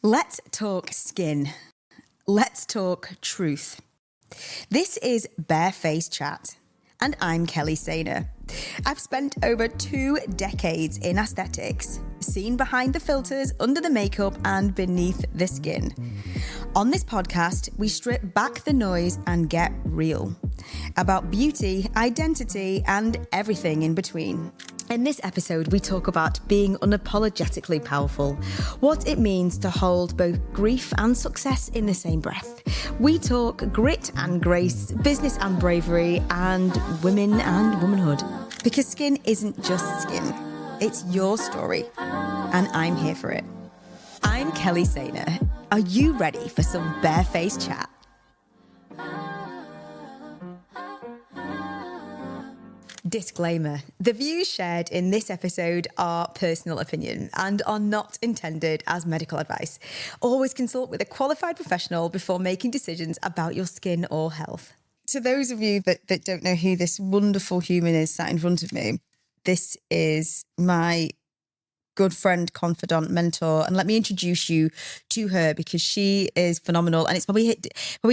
Let's talk skin. Let's talk truth. This is Barefaced Chat, and I'm Kelly Saynor. I've spent over 2 decades in aesthetics, seen behind the filters, under the makeup, and beneath the skin. On this podcast, we strip back the noise and get real about beauty, identity, and everything in between. In this episode, we talk about being unapologetically powerful, what it means to hold both grief and success in the same breath. We talk grit and grace, business and bravery, and women and womanhood. Because skin isn't just skin, it's your story, and I'm here for it. I'm Kelly Saynor. Are you ready for some barefaced chat? Disclaimer. The views shared in this episode are personal opinion and are not intended as medical advice. Always consult with a qualified professional before making decisions about your skin or health. To those of you that don't know who this wonderful human is sat in front of me, this is my good friend, confidant, mentor. And let me introduce you to her because she is phenomenal. And it's probably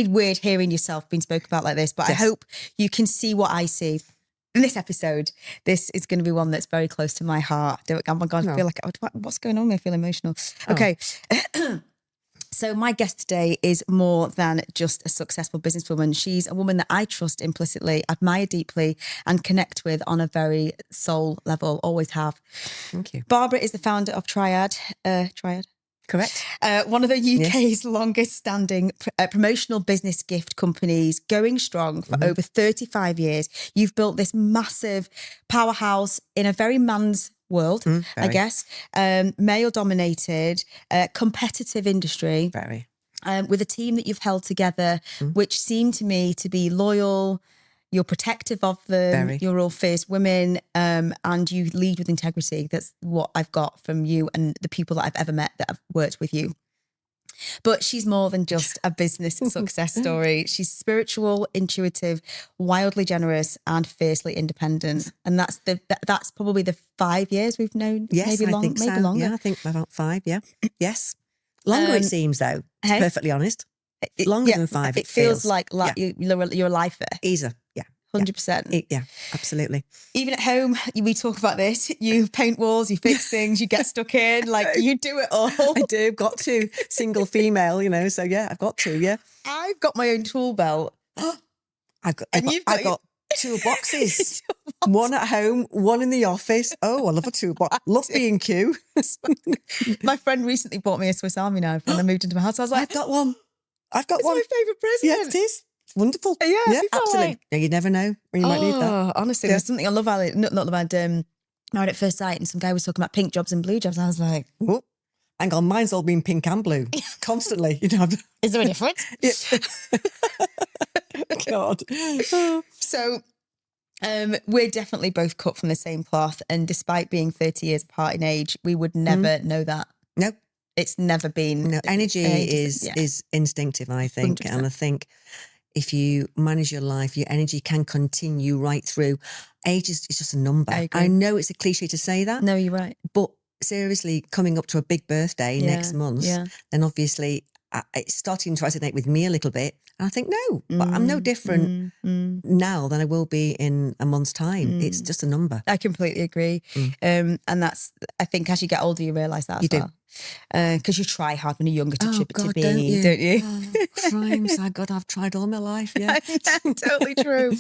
weird hearing yourself being spoken about like this, but yes. I hope you can see what I see. In this episode, this is going to be one that's very close to my heart. Oh my God, I feel like, what's going on? I feel emotional. Okay. So my guest today is more than just a successful businesswoman. She's a woman that I trust implicitly, admire deeply, and connect with on a very soul level, always have. Thank you. Barbara is the founder of Triad. Correct. One of the UK's longest standing promotional business gift companies, going strong for over 35 years. You've built this massive powerhouse in a very man's world, I guess, male dominated, competitive industry. Very. With a team that you've held together, which seem to me to be loyal. You're protective of them. Very. You're all fierce women, and you lead with integrity. That's what I've got from you and the people that I've ever met that have worked with you. But she's more than just a business success story. She's spiritual, intuitive, wildly generous, and fiercely independent. And that's probably the 5 years we've known. Yes, maybe I think so. Longer. Yeah, I think about 5. Yeah, yes, longer it seems though. To be perfectly honest, longer than 5. It feels like you're a lifer. Easier. Yeah. 100%. Yeah, absolutely. Even at home, we talk about this. You paint walls, you fix things, you get stuck in, like you do it all. I do, got to. Single female, so yeah, I've got to, yeah. I've got my own tool belt. I've got toolboxes. One at home, one in the office. Oh, I love a toolbox. Love B&Q. My friend recently bought me a Swiss Army knife when I moved into my house. I was like, I've got one. It's my favourite present. Yes, it is. Wonderful. Yeah, absolutely. Like... Yeah, you never know when you might need that. Honestly, there's something I love about it. Not about Married at First Sight, and some guy was talking about pink jobs and blue jobs. I was like, oh, hang on, mine's all been pink and blue constantly. Is there a difference? God. So we're definitely both cut from the same cloth, and despite being 30 years apart in age, we would never know that. No. It's never been. No, energy is instinctive, I think. 100%. And I think if you manage your life, your energy can continue right through. Age is just a number. I know it's a cliche to say that. No, you're right. But seriously, coming up to a big birthday next month, then obviously it's starting to resonate with me a little bit. And I think, no, but I'm no different now than I will be in a month's time. It's just a number. I completely agree. And that's, I think as you get older, you realise that as well. Because you try hard when you're younger to chip it to be, don't you? Oh, crimes. God, I've tried all my life, yeah. Totally true.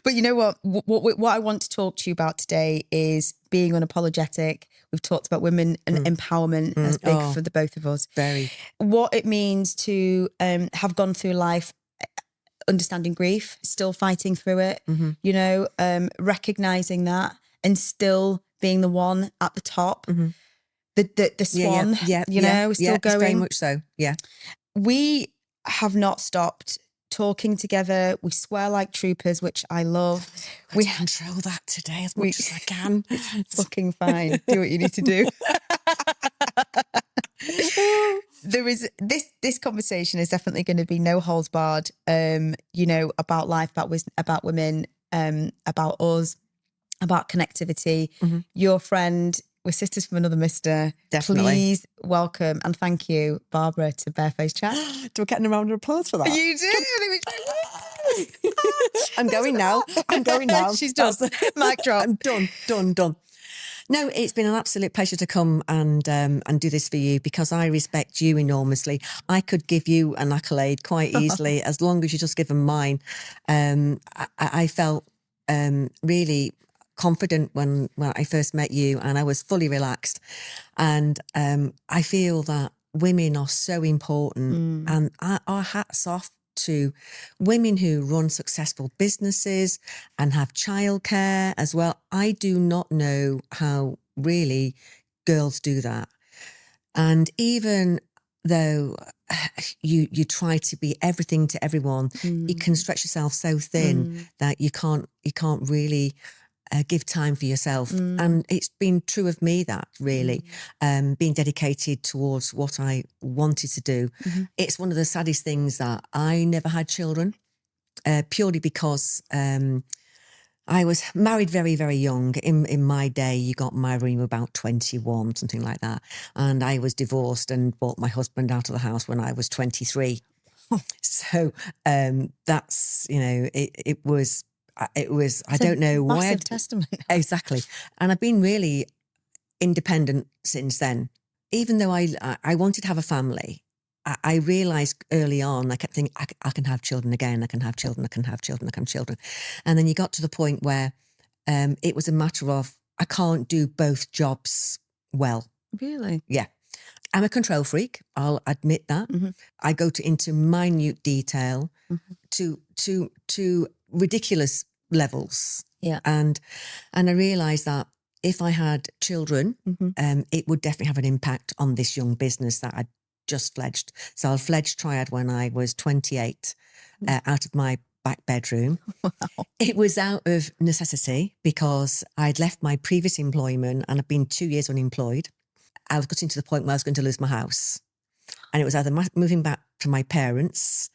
But you know what? What I want to talk to you about today is being unapologetic. We've talked about women and empowerment as big for the both of us. Very. What it means to have gone through life understanding grief, still fighting through it, recognising that and still being the one at the top. The swan, still going. Very much so, yeah. We have not stopped talking together. We swear like troopers, which I love. We control that today as much as I can. It's fucking fine. Do what you need to do. There is this conversation is definitely going to be no holds barred. About life, about women, about us, about connectivity. Your friend We're sisters from another mister. Definitely. Please welcome and thank you, Barbara, to Barefaced Chat. Do I get a round of applause for that? You do. I'm going now. She's done. Mic drop. I'm done. No, it's been an absolute pleasure to come and do this for you, because I respect you enormously. I could give you an accolade quite easily as long as you just give them mine. I felt really confident when I first met you, and I was fully relaxed. And I feel that women are so important, and our hats off to women who run successful businesses and have childcare as well. I do not know how really girls do that. And even though you try to be everything to everyone, you can stretch yourself so thin that you can't really give time for yourself. And it's been true of me, that really, being dedicated towards what I wanted to do. It's one of the saddest things that I never had children, purely because I was married very, very young. In my day, you got married when you were about 21, something like that. And I was divorced and bought my husband out of the house when I was 23. So that's, it was, I don't know why. Massive testament. Exactly. And I've been really independent since then. Even though I wanted to have a family, I realised early on, I kept thinking, I can have children again, I can have children. And then you got to the point where it was a matter of, I can't do both jobs well. Really? Yeah. I'm a control freak, I'll admit that. I go into minute detail to ridiculous levels. Yeah. And I realised that if I had children, it would definitely have an impact on this young business that I'd just fledged. So I fledged Triad when I was 28, out of my back bedroom. Wow. It was out of necessity because I'd left my previous employment and I'd been 2 years unemployed. I was getting to the point where I was going to lose my house. And it was either moving back to my parents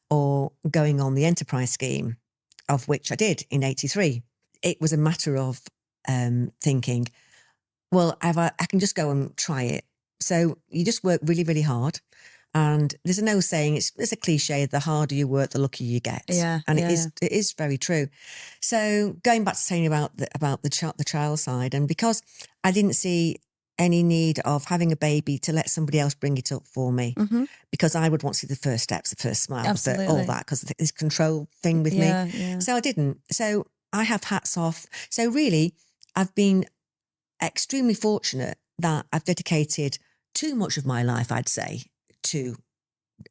or going on the enterprise scheme, of which I did in 83. It was a matter of thinking, well, I can just go and try it. So you just work really, really hard. And there's no saying, it's a cliche, the harder you work, the luckier you get. Yeah. And it is very true. So going back to saying about the child side, and because I didn't see any need of having a baby to let somebody else bring it up for me, because I would want to see the first steps, the first smile, all that, because this control thing with me. Yeah. So I didn't. So I have hats off. So really, I've been extremely fortunate that I've dedicated too much of my life, I'd say, to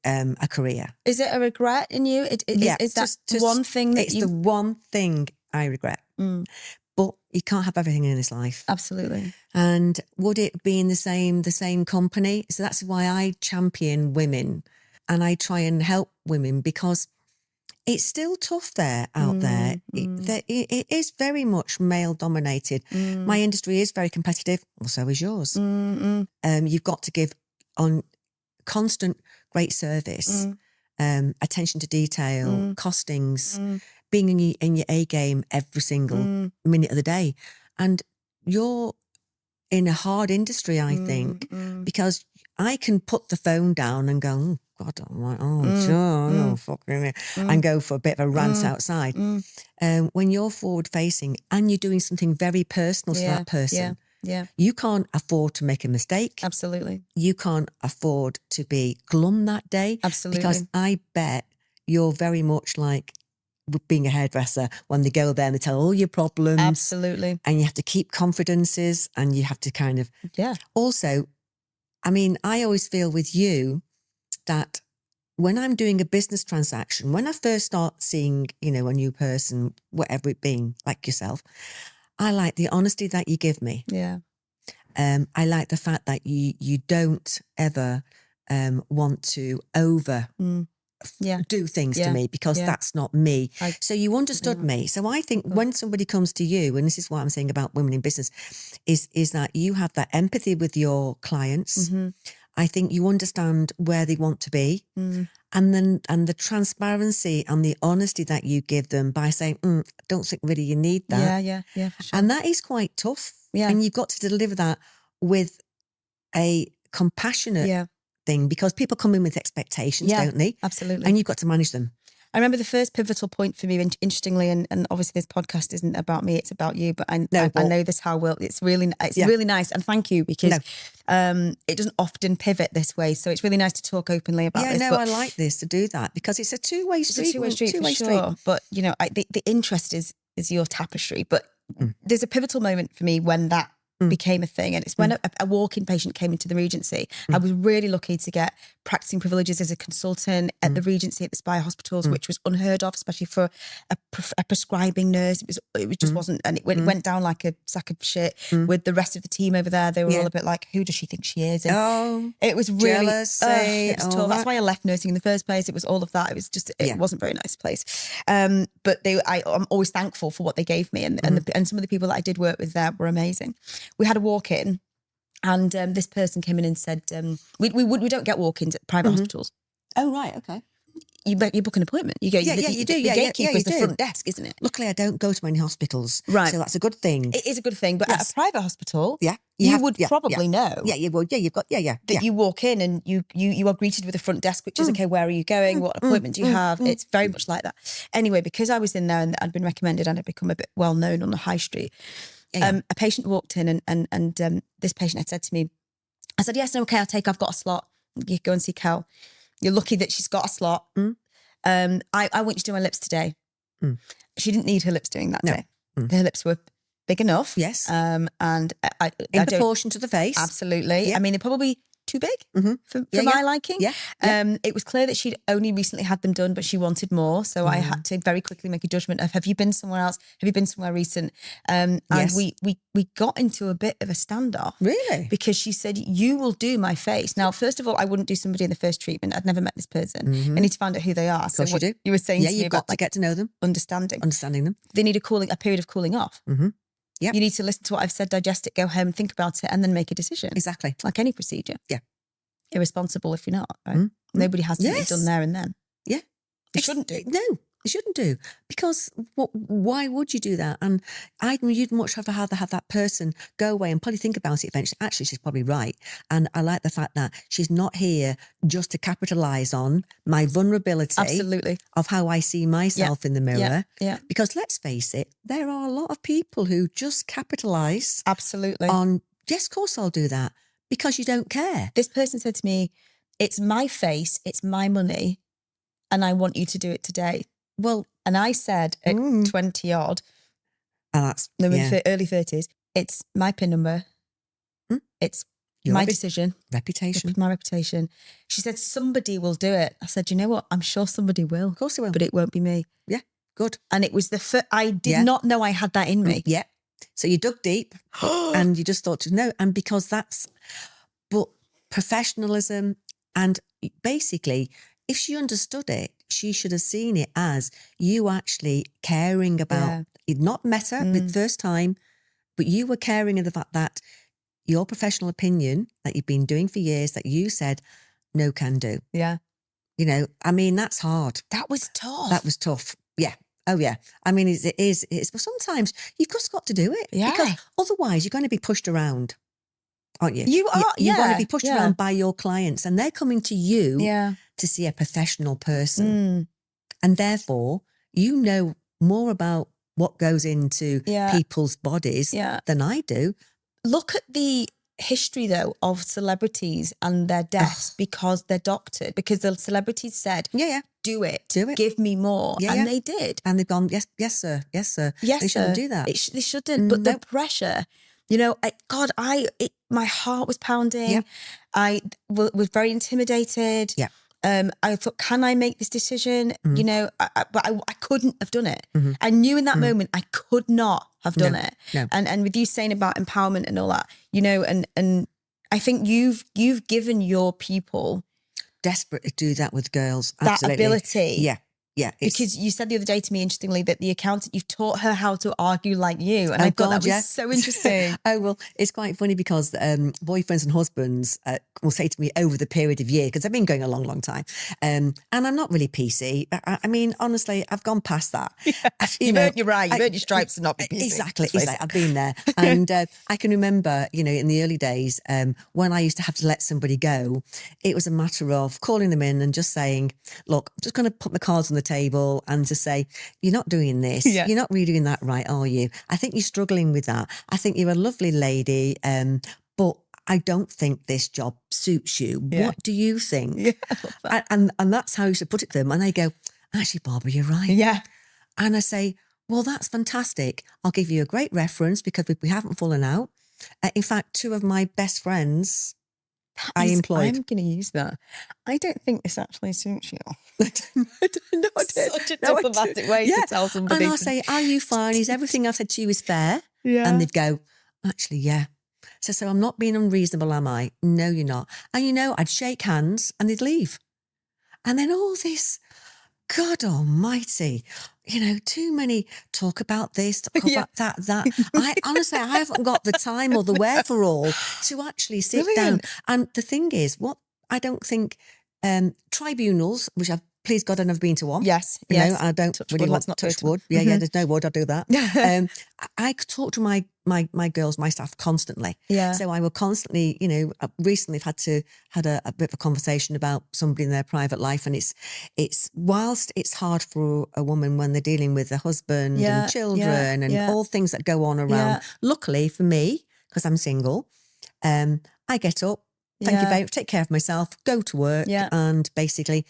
a career. Is it a regret in you? Is that just one thing that it's the one thing I regret. But you can't have everything in this life. Absolutely. And would it be in the same company? So that's why I champion women and I try and help women, because it's still tough out there. It is very much male dominated. My industry is very competitive. Well, so is yours. You've got to give on constant great service, attention to detail, costings, being in your A game every single minute of the day. And you're in a hard industry, I think, because I can put the phone down and go, oh, God, fucking, and go for a bit of a rant outside. When you're forward facing and you're doing something very personal to that person, you can't afford to make a mistake. Absolutely. You can't afford to be glum that day. Absolutely. Because I bet you're very much like being a hairdresser, when they go there and they tell all your problems. Absolutely. And you have to keep confidences and you have to kind of... Yeah. Also, I mean, I always feel with you that when I'm doing a business transaction, when I first start seeing, a new person, whatever it being, like yourself, I like the honesty that you give me. Yeah. I like the fact that you don't ever want to do things to me, because that's not me. So you understood me. So I think when somebody comes to you, and this is what I'm saying about women in business, is that you have that empathy with your clients, I think you understand where they want to be. And the transparency and the honesty that you give them by saying, I don't think really you need that. Yeah, for sure. And that is quite tough. Yeah. And you've got to deliver that with a compassionate thing, because people come in with expectations, don't they? Absolutely. And you've got to manage them. I remember the first pivotal point for me, interestingly, and obviously this podcast isn't about me, it's about you, but I know this how well. It's really nice, and thank you, because it doesn't often pivot this way, so it's really nice to talk openly about this. I like this, to do that, because it's a two-way street. It's a two-way street, for sure. But, you know, the interest is your tapestry, but there's a pivotal moment for me when that became a thing, and it's when a walk-in patient came into the Regency. I was really lucky to get practicing privileges as a consultant at the Regency at the Spire hospitals, which was unheard of, especially for a prescribing nurse. It just wasn't, and it went down like a sack of shit with the rest of the team over there. They were all a bit like, who does she think she is? And it was really it was tough. That's why I left nursing in the first place. It was all of that. It was just, it wasn't a very nice place. But I'm always thankful for what they gave me, and some of the people that I did work with there were amazing. We had a walk-in, and this person came in and said, we don't get walk-ins at private hospitals. Oh, right, okay. You book an appointment. You go. You do. The gatekeeper's the front desk, isn't it? Luckily, I don't go to many hospitals, right? So that's a good thing. It is a good thing, but at a private hospital, you would probably know. Yeah, you would. Yeah, you've got. That you walk in and you are greeted with a front desk, which is okay. Where are you going? What appointment do you have? It's very much like that. Anyway, because I was in there and I'd been recommended and I'd become a bit well known on the high street. A patient walked in and this patient had said to me, I said, yes, no, okay, I've got a slot. You go and see Cal. You're lucky that she's got a slot. I want you to do my lips today. She didn't need her lips doing that day. Her lips were big enough. Yes. And in proportion to the face. Absolutely. I mean, they're probably too big for my liking. It was clear that she'd only recently had them done, but she wanted more. So I had to very quickly make a judgment of, have you been somewhere else? Have you been somewhere recent? And we got into a bit of a standoff. Really? Because she said, you will do my face. Now, first of all, I wouldn't do somebody in the first treatment. I'd never met this person. I need to find out who they are. Of course, so you do. You were saying to me you've about got to get to know them. Understanding them. They need a period of cooling off. You need to listen to what I've said, digest it, go home, think about it, and then make a decision. Exactly. Like any procedure. Yeah. Irresponsible if you're not, right? Nobody has to be done there and then. Yeah. It shouldn't do. No, it shouldn't do. Because why would you do that? And you'd much rather have that person go away and probably think about it eventually. Actually, she's probably right. And I like the fact that she's not here just to capitalise on my vulnerability. Absolutely. Of how I see myself in the mirror. Yeah. Because let's face it, there are a lot of people who just capitalise. Absolutely. On, yes, of course I'll do that. Because you don't care. This person said to me, it's my face, it's my money, and I want you to do it today. Well, and I said at 20 odd, early 30s, it's my PIN number, it's my decision. Reputation. My reputation. She said, somebody will do it. I said, you know what? I'm sure somebody will. Of course they will. But it won't be me. Yeah, good. And it was I did not know I had that in me. Yeah. So you dug deep and you just thought to know, and because but professionalism, and basically, if she understood it, she should have seen it as you actually caring about, you'd not met her the first time, but you were caring of the fact that your professional opinion that you've been doing for years, that you said, no can do. Yeah. You know, I mean, that's hard. That was tough. That was tough. Yeah. Oh, yeah. I mean, it is. But sometimes you've just got to do it. Yeah. Because otherwise you're going to be pushed around, aren't you? You are, You're going to be pushed around by your clients, and they're coming to you to see a professional person. And therefore, you know more about what goes into people's bodies than I do. Look at the history, though, of celebrities and their deaths because they're doctored, because the celebrities said, do it, give me more. And they did. And they've gone, yes, sir. They shouldn't do that. They shouldn't. But the pressure, you know, my heart was pounding. I was very intimidated. I thought, can I make this decision? You know, but I couldn't have done it. I knew in that moment I could not have done it. No. And with you saying about empowerment and all that, you know, and I think you've given your people desperate to do that with girls. That Absolutely. ability. Yeah. Yeah. Because you said the other day to me, interestingly, that the accountant, you've taught her how to argue like you. And I thought that was so interesting. Oh, well, it's quite funny because boyfriends and husbands will say to me over the period of year, because I've been going a long, long time. And I'm not really PC. I mean, honestly, I've gone past that. You've earned your right. You've earned your stripes to not be PC. Exactly. I've been there. And I can remember, in the early days, when I used to have to let somebody go, it was a matter of calling them in and just saying, look, I'm just going to put my cards on the table and just say, you're not doing this. Yeah. You're not really doing that right, are you? I think you're struggling with that. I think you're a lovely lady, but I don't think this job suits you. Yeah. What do you think? Yeah, and that's how you should put it to them. And they go, actually, Barbara, you're right. Yeah. And I say, well, that's fantastic. I'll give you a great reference because we haven't fallen out. In fact, two of my best friends I employed. I'm going to use that. I don't think this actually suits you. Such a diplomatic way to tell somebody. And I'll say, are you fine? Is everything I've said to you is fair? Yeah. And they'd go, actually, yeah. So I'm not being unreasonable, am I? No, you're not. And I'd shake hands and they'd leave. And then all this, God almighty, too many talk about this, talk about that. I honestly, I haven't got the time or the wherewithal to actually sit down. And the thing is, what I don't think tribunals, which I've, please God, I've never been to one. Yes. I don't touch really wood, want to touch wood. Yeah, yeah, there's no wood, I'll do that. I could talk to my girls, my staff constantly. Yeah. So I will constantly, recently I've had a bit of a conversation about somebody in their private life, and it's whilst it's hard for a woman when they're dealing with a husband and children and all things that go on around. Yeah. Luckily for me, because I'm single, I get up, thank you very much, take care of myself, go to work, and basically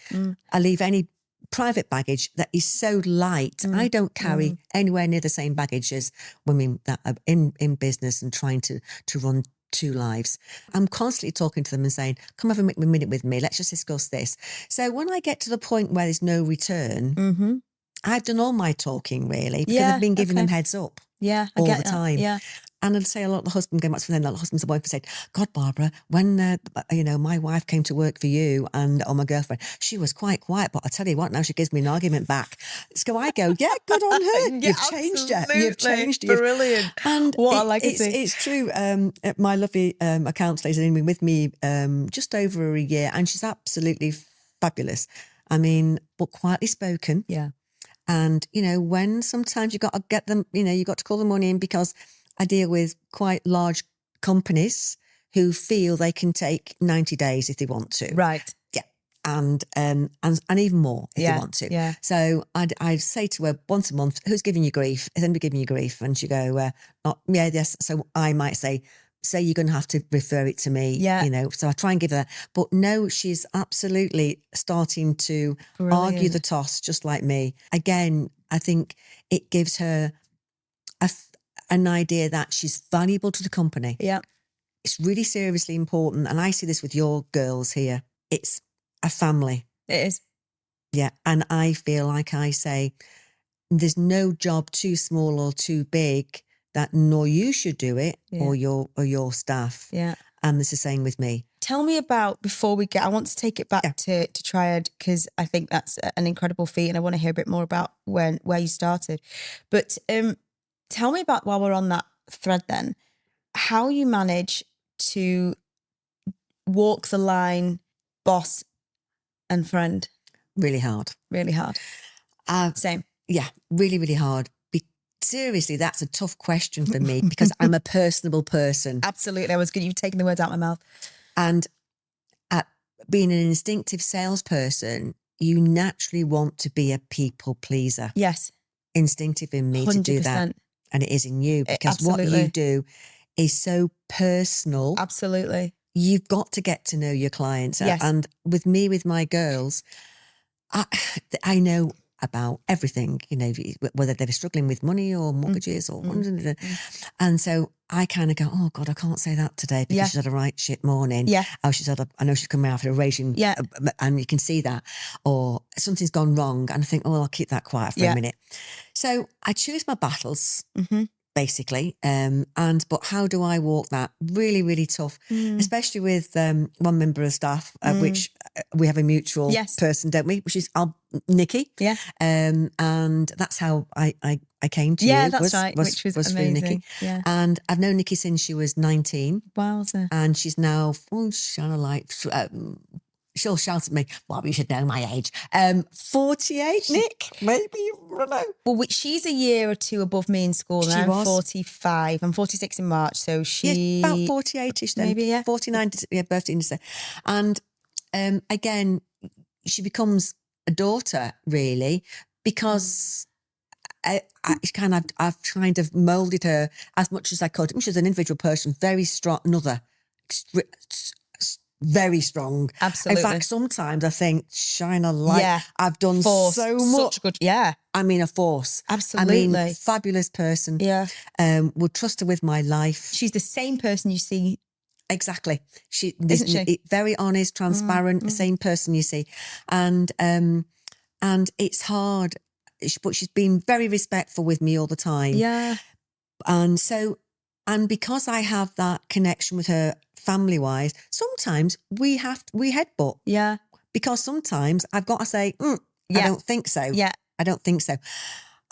I leave any private baggage that is so light. I don't carry anywhere near the same baggage as women that are in business and trying to run two lives. I'm constantly talking to them and saying, come have a minute with me, let's just discuss this. So when I get to the point where there's no return, I've done all my talking really, because I've been giving them heads up all the time. Yeah. And I'd say a lot of the husband going back to them, the husband's wife said, God, Barbara, when, my wife came to work for you or my girlfriend, she was quite quiet, but I tell you what, now she gives me an argument back. So I go, yeah, good on her. You've changed her. You've changed her. Brilliant. And what a legacy. It's true. My lovely account lady's been with me just over a year, and she's absolutely fabulous. I mean, but quietly spoken. Yeah. And, when sometimes you got to get them, you got to call the money in, because I deal with quite large companies who feel they can take 90 days if they want to. Right. Yeah. And even more if they want to. Yeah. So I'd say to her once a month, who's giving you grief? Is anybody giving you grief? And she go, yes. So I might say you're going to have to refer it to me. Yeah. So I try and give her, but no, she's absolutely starting to argue the toss just like me. Again, I think it gives her an idea that she's valuable to the company. Yeah. It's really seriously important. And I see this with your girls here. It's a family. It is. Yeah. And I feel like I say, there's no job too small or too big that nor you should do it or your staff. Yeah. And it's the same with me. Tell me about, before we get, I want to take it back to Triad, because I think that's an incredible feat, and I want to hear a bit more about where you started. But tell me about, while we're on that thread then, how you manage to walk the line boss and friend. Really hard. Really hard. Same. Yeah, really, really hard. Seriously, that's a tough question for me because I'm a personable person. Absolutely. You've taken the words out of my mouth. And being an instinctive salesperson, you naturally want to be a people pleaser. Yes. Instinctive in me 100%. To do that. And it is in you, because what you do is so personal. Absolutely. You've got to get to know your clients. Yes. And with me, with my girls, I know about everything, whether they're struggling with money or mortgages or and so I kind of go, oh God, I can't say that today because she's had a right shit morning. Yeah. Oh, I know she's coming after a raging, and you can see that, or something's gone wrong, and I think, oh, I'll keep that quiet for a minute. So I choose my battles, basically. But how do I walk that? Really, really tough, especially with one member of staff, which we have a mutual person, don't we? Which is Nikki. Yeah. And that's how I came to you. Yeah, that's right. Which was through amazing. Nikki. Yeah. And I've known Nikki since she was 19. Wowza. And she's now, she'll shout at me, well, you should know my age. 48, Nick? Maybe, I don't know. Well, she's a year or two above me in school. And I'm 45. I'm 46 in March, so she... Yeah, about 48-ish then. Maybe, yeah. 49, birthday in December. And again, she becomes a daughter, really, because... I've kind of moulded her as much as I could. She's an individual person, very strong, very strong. Absolutely. In fact, sometimes I think, shine a light. Yeah. I've done force. So much. Such good, yeah. I mean, a force. Absolutely. I mean, fabulous person. Yeah. Would trust her with my life. She's the same person you see. Exactly. Isn't she? Very honest, transparent, the same person you see. And it's hard, but she's been very respectful with me all the time. Yeah. And because I have that connection with her family-wise, sometimes we headbutt. Yeah. Because sometimes I've got to say, I don't think so. Yeah. I don't think so.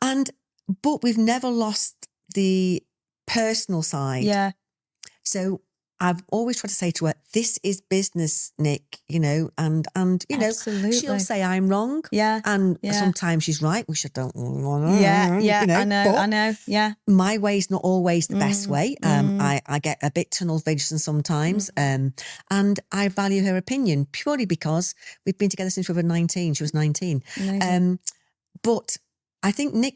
But we've never lost the personal side. Yeah. So I've always tried to say to her, this is business, Nick, and Absolutely. She'll say I'm wrong. Yeah. And sometimes she's right, which I don't Yeah, I know. Yeah. My way's not always the best way. I get a bit tunnel vision sometimes. And I value her opinion purely because we've been together since we were 19. She was 19. But I think Nick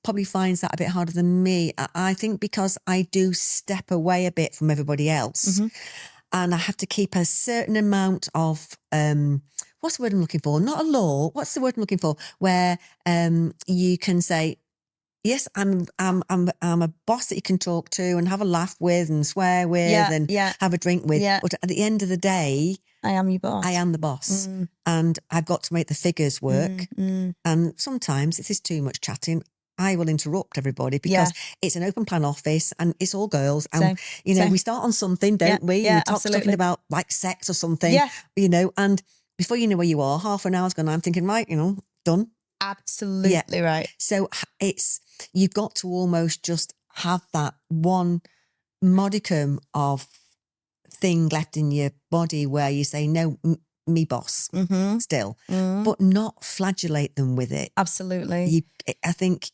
probably finds that a bit harder than me. I think because I do step away a bit from everybody else, and I have to keep a certain amount of what's the word I'm looking for? Not a law. What's the word I'm looking for? Where you can say, yes, I'm a boss that you can talk to and have a laugh with and swear with and have a drink with. Yeah. But at the end of the day, I am your boss. I am the boss, and I've got to make the figures work. And sometimes if there's too much chatting, I will interrupt everybody because it's an open plan office and it's all girls. And, we start on something, don't we? Yeah, we talking about like sex or something, and before you know where you are, half an hour's gone, I'm thinking, right, done. Absolutely right. So you've got to almost just have that one modicum of thing left in your body where you say, no, me boss still, but not flagellate them with it. Absolutely. I think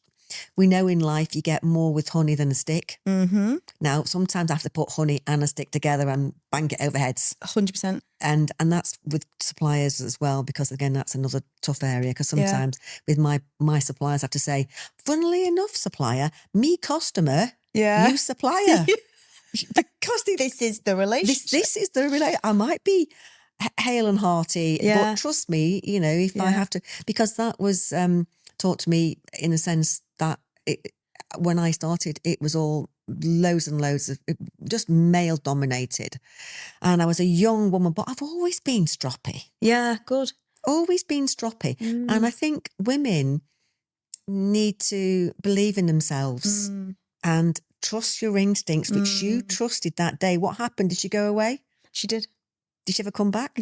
we know in life you get more with honey than a stick. Now, sometimes I have to put honey and a stick together and bang it over heads. 100%. And that's with suppliers as well, because again, that's another tough area. Because sometimes with my suppliers, I have to say, funnily enough, supplier, me customer, you supplier. Because this is the relationship. This is the relationship. I might be hale and hearty, but trust me, if I have to, because that was taught to me in a sense that when I started, it was all loads and loads of just male dominated. And I was a young woman, but I've always been stroppy. Yeah, good. Always been stroppy. And I think women need to believe in themselves and trust your instincts, which you trusted that day. What happened? Did she go away? She did. Did she ever come back?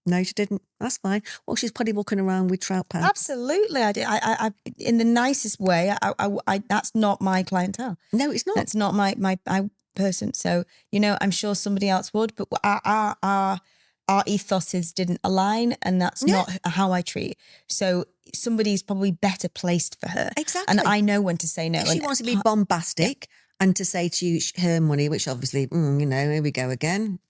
No, she didn't. That's fine. Well, she's probably walking around with trout pants. Absolutely, I did. I in the nicest way. I that's not my clientele. No, it's not. That's not my person. So I'm sure somebody else would, but our ethoses didn't align, and that's not how I treat. So somebody's probably better placed for her. Exactly. And I know when to say no. If she wants to be bombastic. And to say to you, her money, which obviously, here we go again.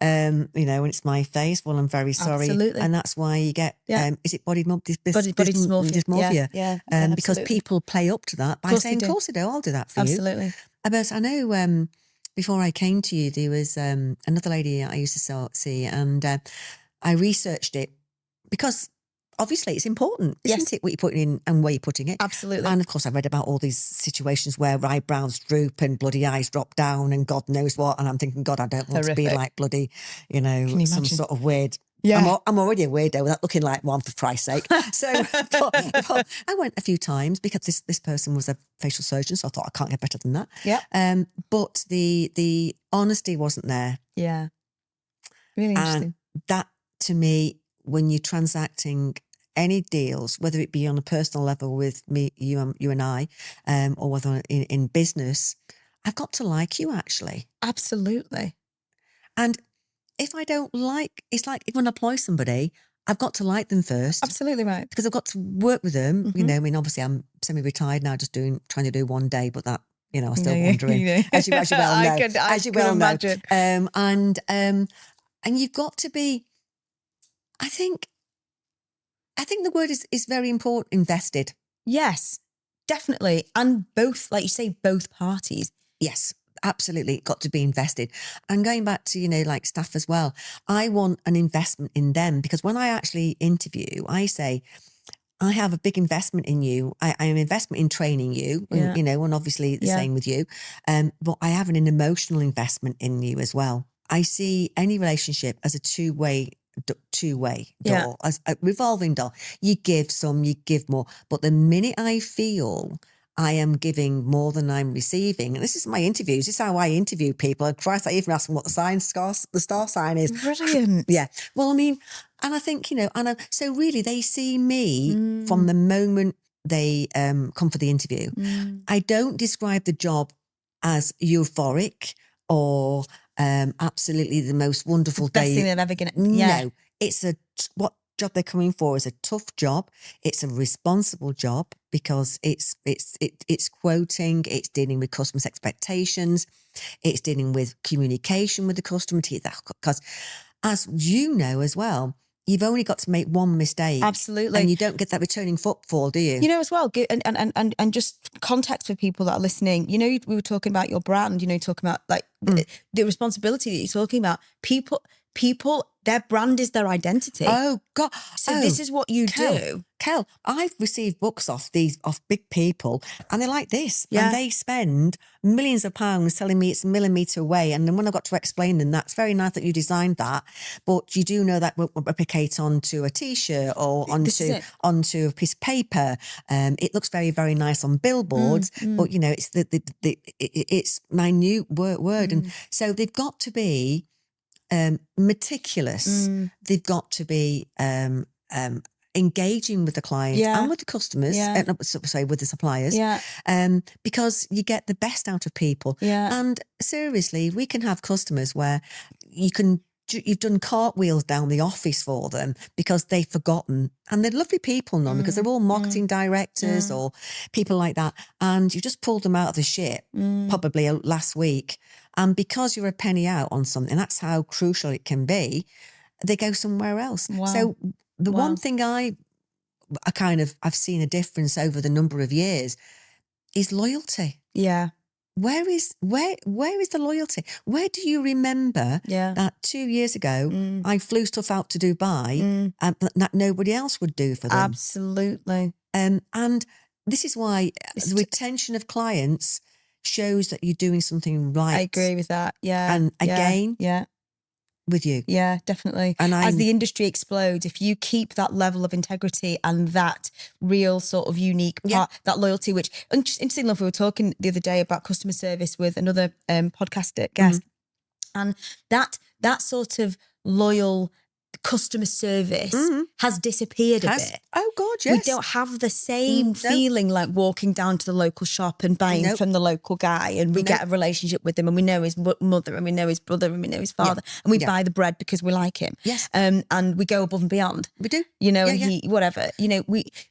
When it's my face, well, I'm very sorry. Absolutely. And that's why you get, is it body dysmorphia? Yeah. Because people play up to that by saying, of course I do, I'll do that for you. Absolutely. But I know before I came to you, there was another lady I used to see, and I researched it because obviously it's important, isn't it, what you're putting in and where you're putting it? Absolutely. And of course I read about all these situations where eyebrows droop and bloody eyes drop down and God knows what, and I'm thinking, God, I don't want to be like bloody, some sort of weird Yeah. I'm already a weirdo without looking like one, for Christ's sake. So but I went a few times because this person was a facial surgeon, so I thought I can't get better than that. Yeah. But the honesty wasn't there. Yeah. Really interesting. And that, to me, when you're transacting any deals, whether it be on a personal level with me, you and I, or whether in business, I've got to like you, actually. Absolutely. And if I don't like, it's like if I employ somebody, I've got to like them first. Absolutely right. Because I've got to work with them. Mm-hmm. You know, I mean, obviously I'm semi-retired now, just trying to do one day, but that, you know, I'm still wondering, as you well know. I can imagine. And you've got to be, I think the word is very important, invested. Yes, definitely. And both, like you say, both parties. Yes, absolutely. Got to be invested. And going back to, you know, like staff as well, I want an investment in them, because when I actually interview, I say, I have a big investment in you. I am an investment in training you, and, you know, and obviously the same with you. But I have an emotional investment in you as well. I see any relationship as a two-way door, as a revolving door. You give some, you give more. But the minute I feel I am giving more than I'm receiving, and this is my interviews, this is how I interview people. And Christ, I even ask them what the star sign is. Brilliant. Yeah. Well, I mean, and I think, you know, so really they see me from the moment they come for the interview. I don't describe the job as euphoric or absolutely the most wonderful Best day. thing they're ever going to. No, it's what job they're coming for is a tough job. It's a responsible job because it's quoting, it's dealing with customers' expectations, it's dealing with communication with the customer. Because as you know as well, you've only got to make one mistake. Absolutely. And you don't get that returning footfall, do you? You know, as well, and just context for people that are listening, you know, we were talking about your brand, you know, talking about like the responsibility that you're talking about. People, their brand is their identity. Oh, God. So this is what you do. Kel, I've received books off big people, and they're like this. Yeah. And they spend millions of pounds telling me it's a millimetre away. And then when I got to explain them, that's very nice that you designed that, but you do know that will replicate onto a T-shirt or onto a piece of paper. It looks very, very nice on billboards, but you know, it's it's minute word. And so they've got to be meticulous. They've got to be engaging with the clients and with the customers, with the suppliers, because you get the best out of people. And seriously, we can have customers where you've done cartwheels down the office for them because they've forgotten, and they're lovely people now because they're all marketing directors or people like that, and you just pulled them out of the shit probably last week, and because you're a penny out on something, that's how crucial it can be, they go somewhere else. So the one thing I've seen a difference over the number of years is loyalty. Yeah. Where is the loyalty? Where do you remember that 2 years ago I flew stuff out to Dubai and that nobody else would do for them? Absolutely. And this is why the retention of clients shows that you're doing something right. I agree with that. Yeah. And again, with you. Yeah, definitely. And as the industry explodes, if you keep that level of integrity and that real sort of unique part, that loyalty, which, interesting enough, we were talking the other day about customer service with another podcaster guest, and that sort of loyal customer service has disappeared a bit. Oh God, yes. We don't have the same feeling like walking down to the local shop and buying from the local guy, and we get a relationship with him, and we know his mother, and we know his brother, and we know his father, and we buy the bread because we like him. Yes. And we go above and beyond. We do. You know, he whatever. You know,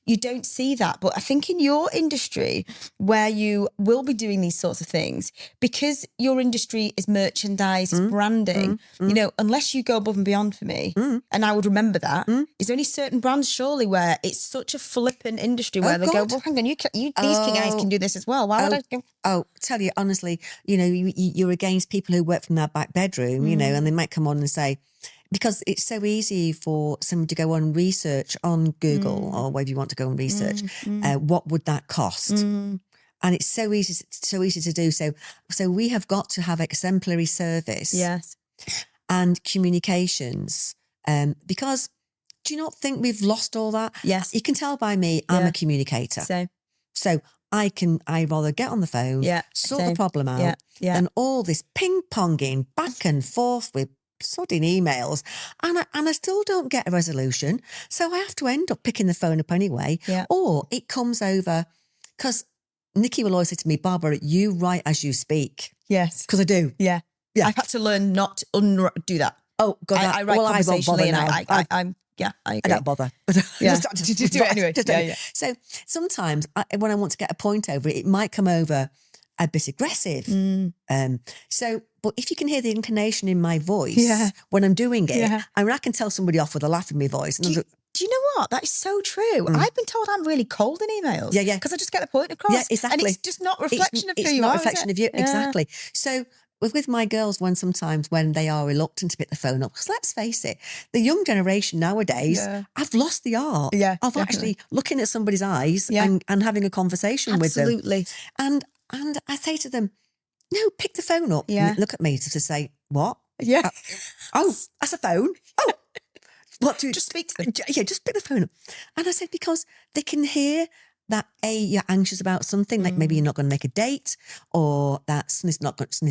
you don't see that, but I think in your industry where you will be doing these sorts of things, because your industry is merchandise, is branding. You know, unless you go above and beyond for me. And I would remember that. Is there any certain brands, surely, where it's such a flippant industry where they go, well, hang on, these guys can do this as well. Why would I go? Oh, tell you honestly, you know, you're against people who work from their back bedroom, you know, and they might come on and say, because it's so easy for someone to go on research on Google or wherever you want to go and research, what would that cost? And it's so easy to do. So we have got to have exemplary service. Yes. And communications Because do you not think we've lost all that? Yes. You can tell by me, I'm a communicator. So I rather get on the phone, sort the problem out, than all this ping-ponging back and forth with sodding emails. And I still don't get a resolution. So I have to end up picking the phone up anyway. Or it comes over, because Nikki will always say to me, Barbara, you write as you speak. Yes. Because I do. Yeah. I've had to learn not to do that. Oh, God. I write conversationally and I agree. I don't bother. Just do it anyway. So sometimes when I want to get a point over it might come over a bit aggressive. But if you can hear the intonation in my voice when I'm doing it, I can tell somebody off with a laugh in my voice. And do you know what? That is so true. I've been told I'm really cold in emails. Because I just get the point across. Yeah, exactly. And it's just not a reflection of who you are. It's not a reflection of you. Exactly. So with my girls, when they are reluctant to pick the phone up, because let's face it, the young generation nowadays, I've lost the art of actually looking at somebody's eyes and having a conversation with them. Absolutely. And I say to them, no, pick the phone up. And look at me to say, what? Yeah. Oh, that's a phone. Oh, what do you just speak to them? Yeah, just pick the phone up. And I said, because they can hear that you're anxious about something, like maybe you're not going to make a date, or that something's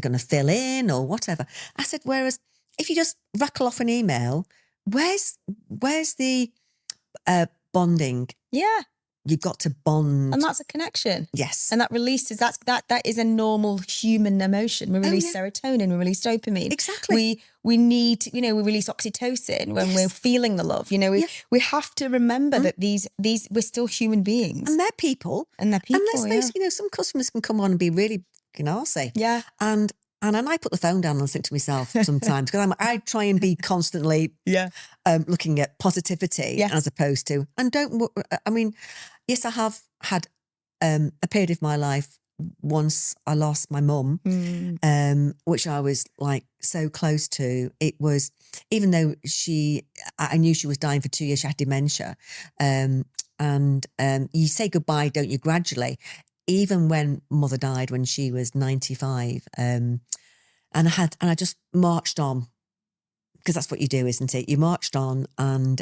going to fill in, or whatever. I said, whereas if you just rattle off an email, where's the bonding? Yeah. You've got to bond. And that's a connection. Yes. And that releases, that is a normal human emotion. We release serotonin, we release dopamine. Exactly. We need, we release oxytocin when we're feeling the love. We have to remember that these we're still human beings. And they're people. And let's face, some customers can come on and be really arsey. Yeah. And I put the phone down and think to myself sometimes, because I try and be constantly looking at positivity as opposed to, yes, I have had a period of my life once I lost my mum, which I was like so close to. It was, even though I knew she was dying for 2 years, she had dementia. And you say goodbye, don't you, gradually. Even when mother died when she was 95, and I just marched on, because that's what you do, isn't it? You marched on, and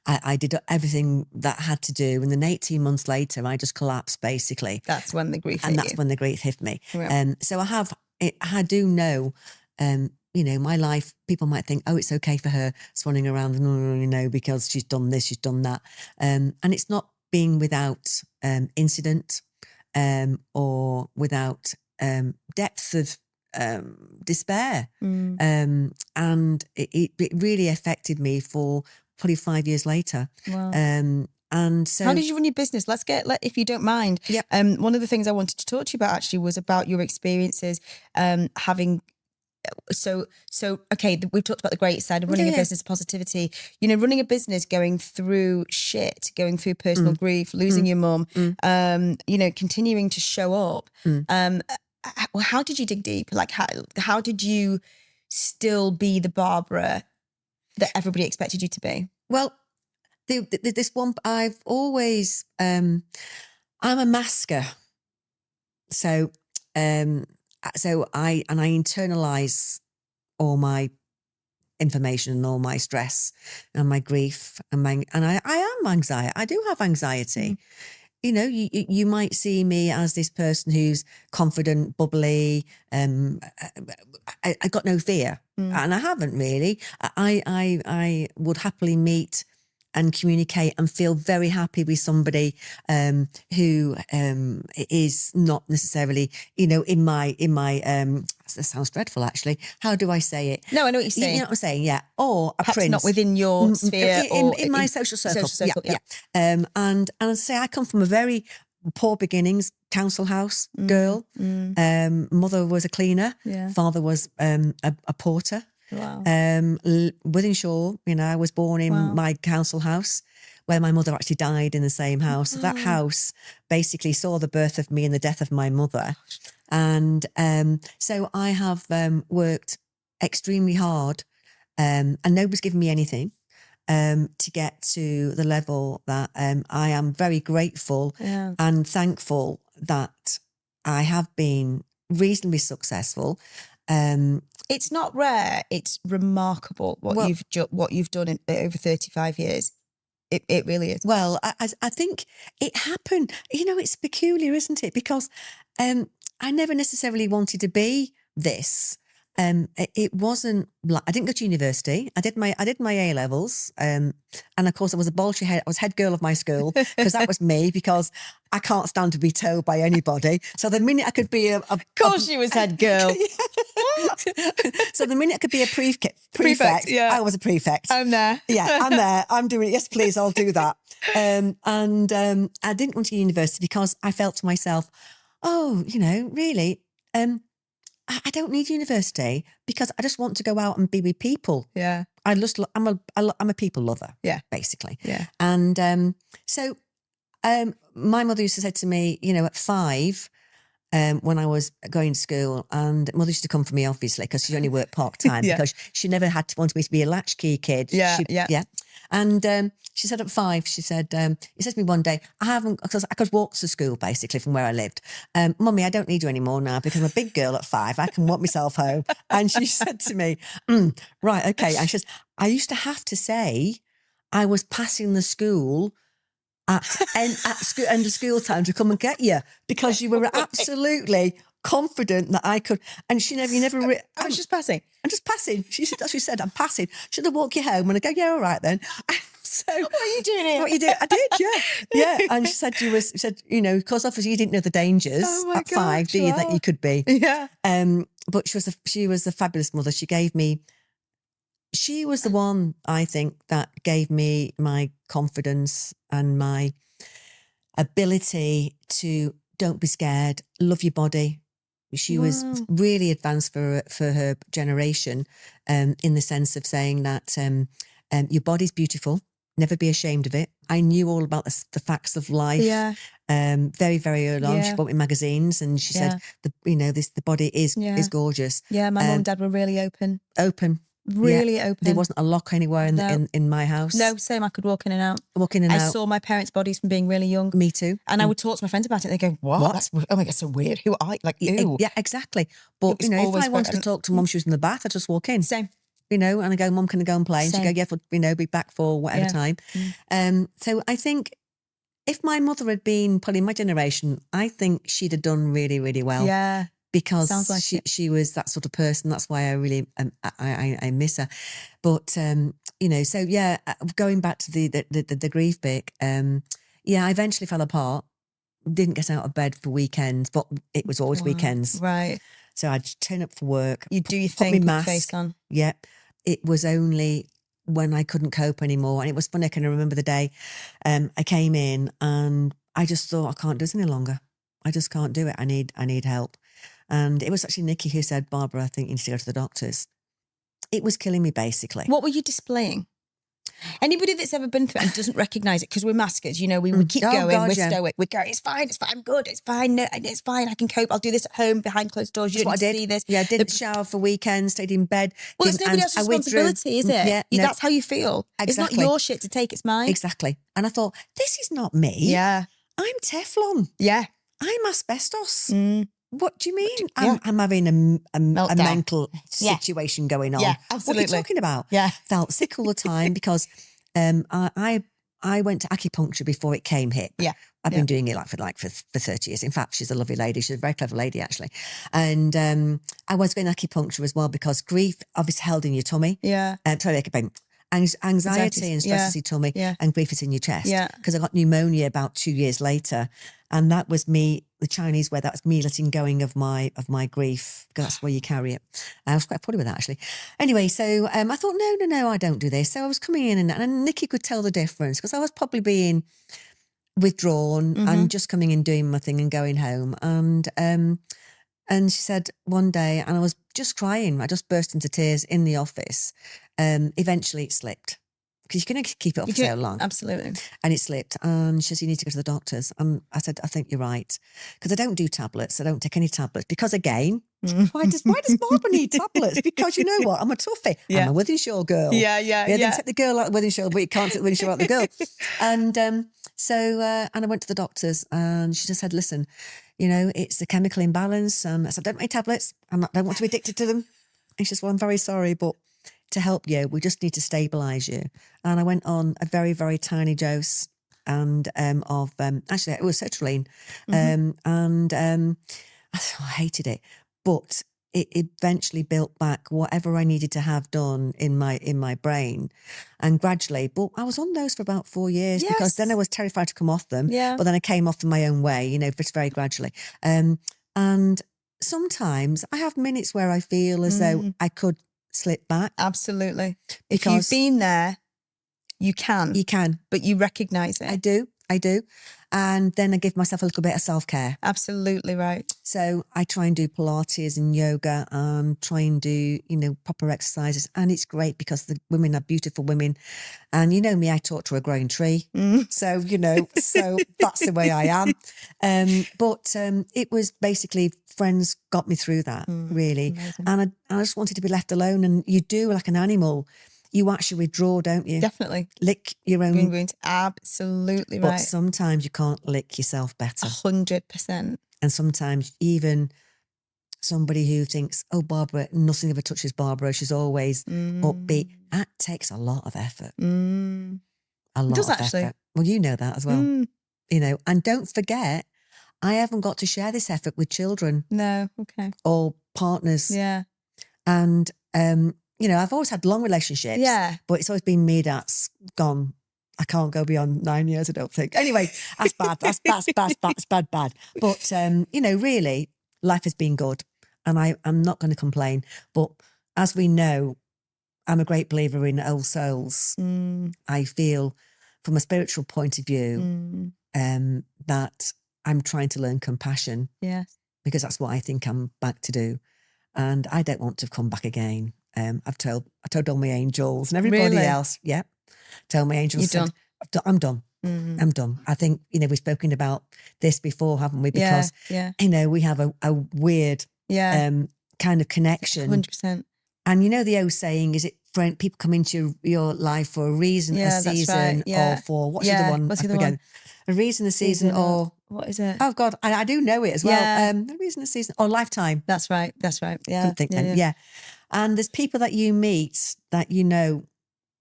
I did everything that I had to do. And then 18 months later, I just collapsed, basically. That's when the grief hit you. And that's when the grief hit me. Yeah. So I do know, my life, people might think, oh, it's okay for her swanning around, because she's done this, she's done that. And it's not being without incident or without depth of despair. And it really affected me for probably 5 years later. Wow. And so, how did you run your business? If you don't mind. Yep. One of the things I wanted to talk to you about actually was about your experiences having. So okay, we've talked about the great side of running a business, positivity. Running a business, going through shit, going through personal grief, losing your mum, continuing to show up. How did you dig deep? Like how did you still be the Barbara that everybody expected you to be? Well, this one, I've always, I'm a masker. So I internalize all my information and all my stress and my grief and I am anxiety. I do have anxiety. You might see me as this person who's confident, bubbly. I got no fear, and I haven't really. I would happily meet and communicate and feel very happy with somebody who is not necessarily, in my that sounds dreadful, actually. How do I say it? No, I know what you're saying. You know what I'm saying, yeah. Or a perhaps prince. not within your sphere in my social circle. Yeah. And as I say, I come from a very poor beginnings, council house girl. Mother was a cleaner. Yeah. Father was a porter. Wow. Withenshaw, I was born in my council house, where my mother actually died in the same house. So that house basically saw the birth of me and the death of my mother. And so I have worked extremely hard, and nobody's given me anything to get to the level that I am very grateful and thankful that I have been reasonably successful. It's not rare. It's remarkable what you've done in over 35 years. It really is. Well, I think it happened. It's peculiar, isn't it? Because I never necessarily wanted to be this. It wasn't like I didn't go to university. I did my A levels, and of course I was a bolshy head. I was head girl of my school because that was me. Because I can't stand to be told by anybody. So the minute I could be of course she was head girl. So the minute I could be a prefect, yeah. I was a prefect. I'm there. Yeah, I'm there. I'm doing it. Yes, please, I'll do that. And I didn't want to university because I felt to myself, oh, really. I don't need university because I just want to go out and be with people. Yeah. I'm a people lover. Yeah. Basically. Yeah. And so my mother used to say to me, at 5, when I was going to school, and mother used to come for me, obviously, because she only worked part-time because she never wanted me to be a latchkey kid. Yeah. And she said at 5, she said, he said to me one day, because I could walk to school basically from where I lived. Mummy, I don't need you anymore now because I'm a big girl at 5. I can walk myself home. And she said to me, right, okay. And she says, I used to have to say I was passing the school at end of school time to come and get you because you were absolutely confident that I could. And you never. I was just passing. I'm just passing. She said, that's what she said. I'm passing. Should I walk you home? And I go, yeah, all right then. So what are you doing here? What you do? I did, yeah. And she said, because obviously you didn't know the dangers at 5, do you, that you could be. Yeah. But she was a fabulous mother. She was the one, I think, that gave me my confidence and my ability to don't be scared, love your body. She was really advanced for her generation, in the sense of saying that your body's beautiful, never be ashamed of it. I knew all about the facts of life. Yeah. Very, very early on. She bought me magazines, and she said, the body is gorgeous. Yeah, my mum and dad were really open. Really open. There wasn't a lock anywhere in my house. No, same. I could walk in and out. I saw my parents' bodies from being really young. Me too. And I would talk to my friends about it. They go, what? That's, oh my God, so weird. Who are you? Like, ew. Yeah, exactly. But, if I wanted to talk to mum, she was in the bath, I'd just walk in. Same. And I go, Mum, can I go and play? And she'd go, yeah, be back for whatever time. So I think if my mother had been probably my generation, I think she'd have done really, really well. Yeah. Because she was that sort of person. That's why I really I miss her. But so yeah, going back to the grief bit, I eventually fell apart. Didn't get out of bed for weekends, but it was always weekends. Right. So I'd turn up for work. You do your thing, put your face on. Yeah. It was only when I couldn't cope anymore, and it was funny. I can remember the day I came in, and I just thought, I can't do this any longer. I just can't do it. I need help. And it was actually Nikki who said, Barbara, I think you need to go to the doctors. It was killing me, basically. What were you displaying? Anybody that's ever been through it and doesn't recognise it, because we're maskers, we keep going, we're stoic, we're going, it's fine, I'm good, it's fine, no, it's fine, I can cope, I'll do this at home behind closed doors, you don't need to see this. Yeah, I didn't shower for weekends, stayed in bed. Well, it's nobody else's responsibility, is it? Yeah, that's how you feel. Exactly. It's not your shit to take, it's mine. Exactly. And I thought, this is not me. Yeah. I'm Teflon. Yeah. I'm asbestos. What do you mean? I'm having a mental situation going on. Yeah, absolutely. What are you talking about? Yeah. Felt sick all the time because I went to acupuncture before it came hip. Yeah. I've been doing it for 30 years. In fact, she's a lovely lady. She's a very clever lady, actually. And I was going acupuncture as well because grief obviously held in your tummy. Yeah. Anxiety and stress is in your tummy, and grief is in your chest. Yeah. Because I got pneumonia about 2 years later, and that was me. The Chinese way, that was me letting going of my grief, because that's where you carry it. I was quite funny with that, actually. Anyway, so I thought, no, I don't do this. So I was coming in, and Nikki could tell the difference because I was probably being withdrawn and just coming in, doing my thing and going home. And she said one day, and I was just crying. I just burst into tears in the office. Eventually it slipped. Because you can keep it up for so long. Absolutely. And it slipped. And she said, you need to go to the doctors. And I said, I think you're right. Because I don't do tablets. I don't take any tablets. Because again, why does Barbara need tablets? Because you know what? I'm a toughie. I'm a Wythenshawe girl. Yeah. Then take the girl out of Wythenshawe, but you can't take the Wythenshawe out of the girl. And So, and I went to the doctors and she just said, listen, you know, it's a chemical imbalance. And I said, don't take tablets. I don't want to be addicted to them. And she says, well, I'm very sorry, but to help you, we just need to stabilise you. And I went on a very, very tiny dose and actually it was sertraline. I hated it. But it eventually built back whatever I needed to have done in my brain, and gradually. But I was on those for about 4 years because then I was terrified to come off them. Yeah. But then I came off them my own way, you know, just very gradually. And sometimes I have minutes where I feel as though I could slip back. Absolutely. If you've been there, you can. You can, but you recognise it. I do. And then I give myself a little bit of self-care. Absolutely right. So I try and do Pilates and yoga and try and do, you know, proper exercises. And it's great because the women are beautiful women. And you know me, I talk to a growing tree. So, you know, so that's the way I am. But it was basically friends got me through that, really. Amazing. And I just wanted to be left alone. And you do like an animal. You actually withdraw, don't you? Definitely. Lick your own wounds. Absolutely but right. sometimes you can't lick yourself better. 100%. And sometimes even somebody who thinks, oh, Barbara, nothing ever touches Barbara. She's always upbeat. That takes a lot of effort. A lot of effort. Well, you know that as well. You know, and don't forget, I haven't got to share this effort with children. No, okay. Or partners. Yeah. And you know, I've always had long relationships. Yeah. But it's always been me that's gone. I can't go beyond 9 years, I don't think. Anyway, that's bad. That's bad. But, you know, really, life has been good. And I'm not going to complain. But as we know, I'm a great believer in old souls. I feel from a spiritual point of view that I'm trying to learn compassion. Yes. Because that's what I think I'm back to do. And I don't want to come back again. I told all my angels and everybody else, tell my angels. You're done. I'm done. I'm done. I think, you know, we've spoken about this before, haven't we? Because, you know, we have a weird kind of connection. 100%. And you know the old saying, is it people come into your life for a reason, a season, or for, what's the other one? What's the other one? A reason, a season, or... What is it? Oh, God, I do know it as well. A reason, a season, or lifetime. That's right. Yeah. Yeah. And there's people that you meet that you know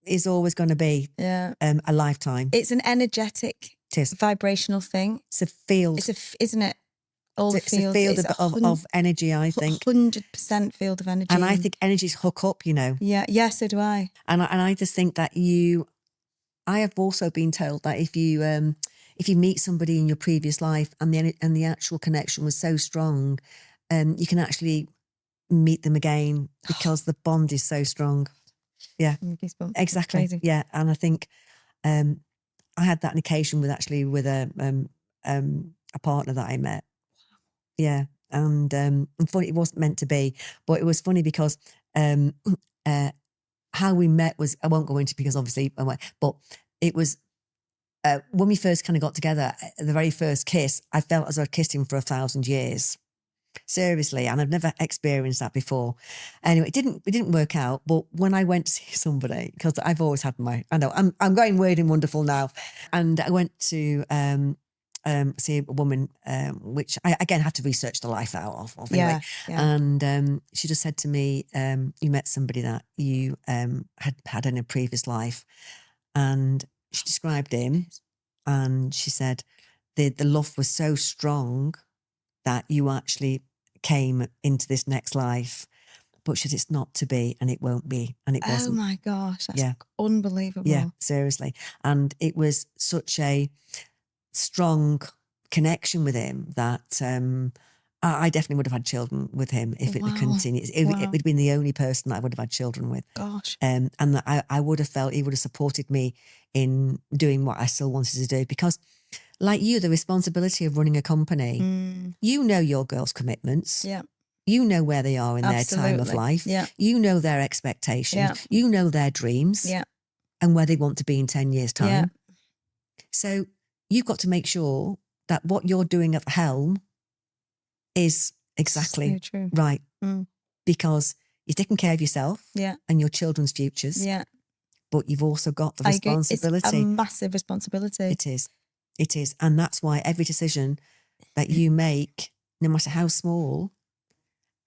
is always going to be a lifetime. It's an energetic, vibrational thing. It's a field. Isn't it? It's a field of energy, I think. 100% field of energy. And I think energies hook up, you know. Yeah, so do I. And I just think that I have also been told that if you meet somebody in your previous life and the actual connection was so strong, you can actually meet them again because the bond is so strong. Yeah, exactly. Crazy. Yeah, and I think I had that on occasion with a partner that I met. Yeah, and funny, it wasn't meant to be, but it was funny because how we met was, I won't go into because obviously, but it was when we first kind of got together, the very first kiss, I felt as though I'd kissed him for 1,000 years. Seriously, and I've never experienced that before. Anyway, it didn't work out. But when I went to see somebody, because I've always had I'm going weird and wonderful now, and I went to see a woman, which I again had to research the life out of anyway. And she just said to me, "You met somebody that you had in a previous life," and she described him, and she said the love was so strong that you actually came into this next life, but she said it's not to be, and it won't be, and it wasn't. Oh my gosh, that's unbelievable. Yeah, seriously. And it was such a strong connection with him that I definitely would have had children with him if it had continued. It would have been the only person that I would have had children with. Gosh. And that I would have felt he would have supported me in doing what I still wanted to do, because like you, the responsibility of running a company, you know your girls' commitments. Yeah. You know where they are in their time of life. Yeah. You know their expectations. Yeah. You know their dreams. Yeah. And where they want to be in 10 years' time. Yeah. So you've got to make sure that what you're doing at the helm is exactly right. Because you're taking care of yourself and your children's futures. Yeah. But you've also got the responsibility. It's a massive responsibility. It is. It is. And that's why every decision that you make, no matter how small,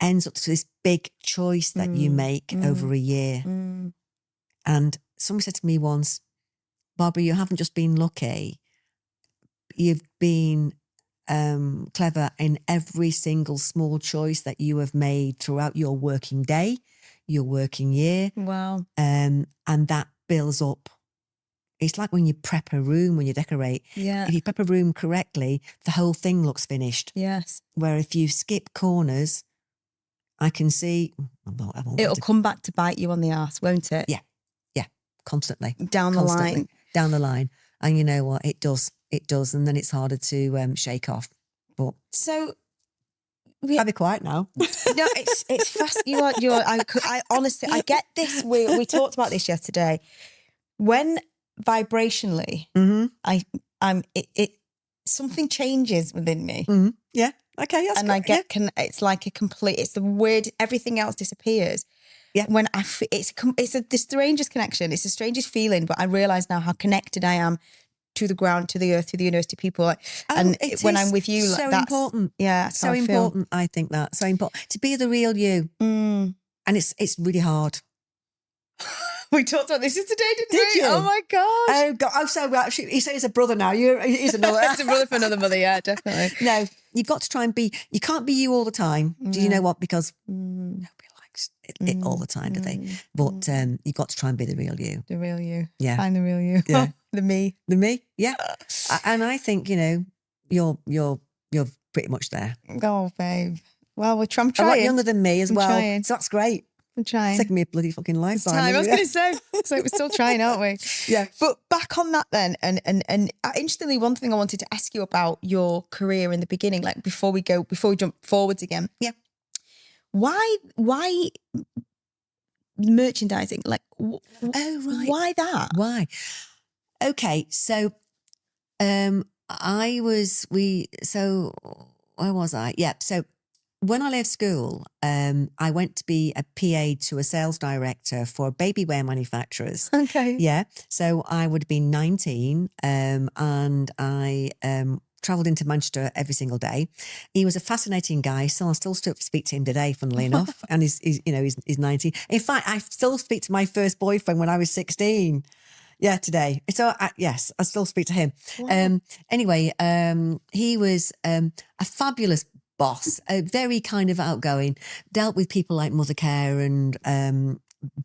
ends up to this big choice that you make over a year. And somebody said to me once, Barbara, you haven't just been lucky. You've been clever in every single small choice that you have made throughout your working day, your working year. Wow. And that builds up. It's like when you prep a room, when you decorate. Yeah. If you prep a room correctly, the whole thing looks finished. Yes. Where if you skip corners, I can see... It'll come back to bite you on the arse, won't it? Yeah. Constantly. Down the line. Down the line. And you know what? It does. It does. And then it's harder to shake off. But... So... I'll be quiet now. No, it's fast. I honestly, I get this. We talked about this yesterday. When vibrationally, something changes within me. Yeah. Okay. That's and good. It's like it's the weird. Everything else disappears. Yeah. When it's the strangest connection. It's the strangest feeling. But I realise now how connected I am to the ground, to the earth, to the universe, to people. And when I'm with you, so that's important. Yeah, that's so important. I think that so important to be the real you. And it's really hard. We talked about this yesterday, didn't Did we? you? Oh my gosh! Oh God! Oh, so actually, he says he's a brother now. He's another. It's a brother for another mother. Yeah, definitely. No, you've got to try and be. You can't be you all the time. Do you know what? Because nobody likes it all the time, do they? But you've got to try and be the real you. The real you. Yeah. Find the real you. Yeah. The me. The me. Yeah. And I think you're pretty much there. Oh, babe. Well, I'm trying. A lot younger than me as well. Trying. So that's great. I'm trying. It's taking me a bloody fucking lifetime. I was going to say. So we're still trying, aren't we? Yeah. But back on that then, and instantly, one thing I wanted to ask you about your career in the beginning, like before we jump forwards again. Yeah. Why merchandising? Like, right. Why that? Why? Okay, so where was I? Yeah, so when I left school, I went to be a PA to a sales director for baby wear manufacturers. Okay. Yeah, so I would have been 19 and I travelled into Manchester every single day. He was a fascinating guy, so I still speak to him today, funnily enough, and he's 19. In fact, I still speak to my first boyfriend when I was 16. Yeah, today. So, yes, I still speak to him. Wow. Anyway, he was a fabulous boss, very kind of outgoing, dealt with people like mother care and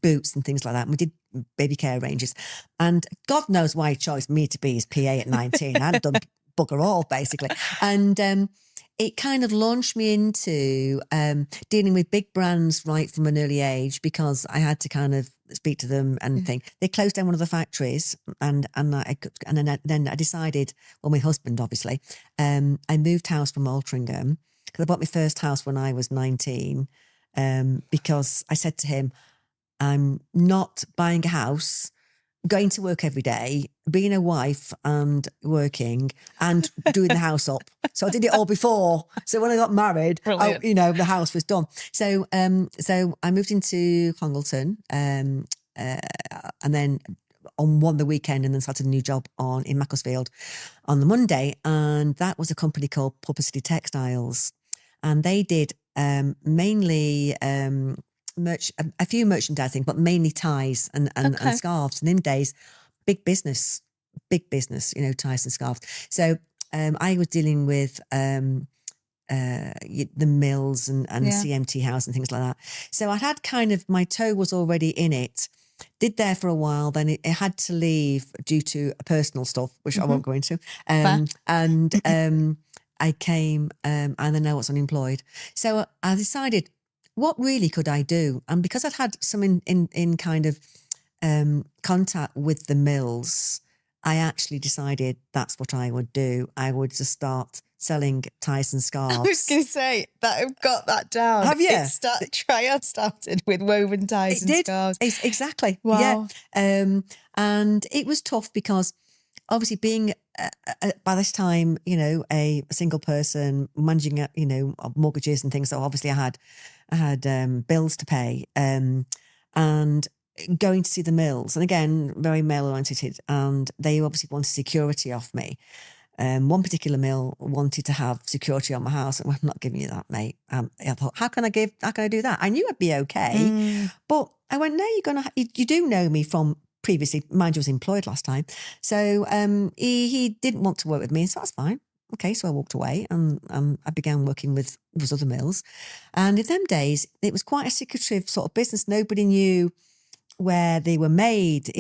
Boots and things like that. And we did baby care ranges. And God knows why he chose me to be his PA at 19. I hadn't done bugger all, basically. And it kind of launched me into dealing with big brands right from an early age, because I had to kind of speak to them and think. They closed down one of the factories, and then I decided, well, my husband, obviously, I moved house from Altrincham, because I bought my first house when I was 19, because I said to him, I'm not buying a house, going to work every day, being a wife and working and doing the house up. So I did it all before. So when I got married, the house was done. So I moved into Congleton, and then on the weekend, and then started a new job in Macclesfield on the Monday. And that was a company called Publicity Textiles. And they did mainly a few merchandising, but mainly ties and scarves. And in days, big business, ties and scarves. So I was dealing with the mills and CMT House and things like that. So I had kind of, my toe was already in it. Did there for a while, then it had to leave due to personal stuff, which I won't go into. I came, and then I was unemployed. So I decided, what really could I do? And because I'd had some in kind of contact with the mills, I actually decided that's what I would do. I would just start selling ties and scarves. I was going to say that I've got that down. Have you? Triad started with woven ties and scarves. Exactly. Wow. Yeah. And it was tough because obviously being by this time, a single person managing, mortgages and things. So obviously I had bills to pay, and going to see the mills, and again, very male oriented, and they obviously wanted security off me. one particular mill wanted to have security on my house. And I'm not giving you that, mate. I thought, how can I do that? I knew I'd be okay. But I went, no, you do know me from previously. Mind you, I was employed last time. So he didn't want to work with me. So that's fine. Okay, so I walked away and I began working with those other mills. And in them days, it was quite a secretive sort of business. Nobody knew where they were made.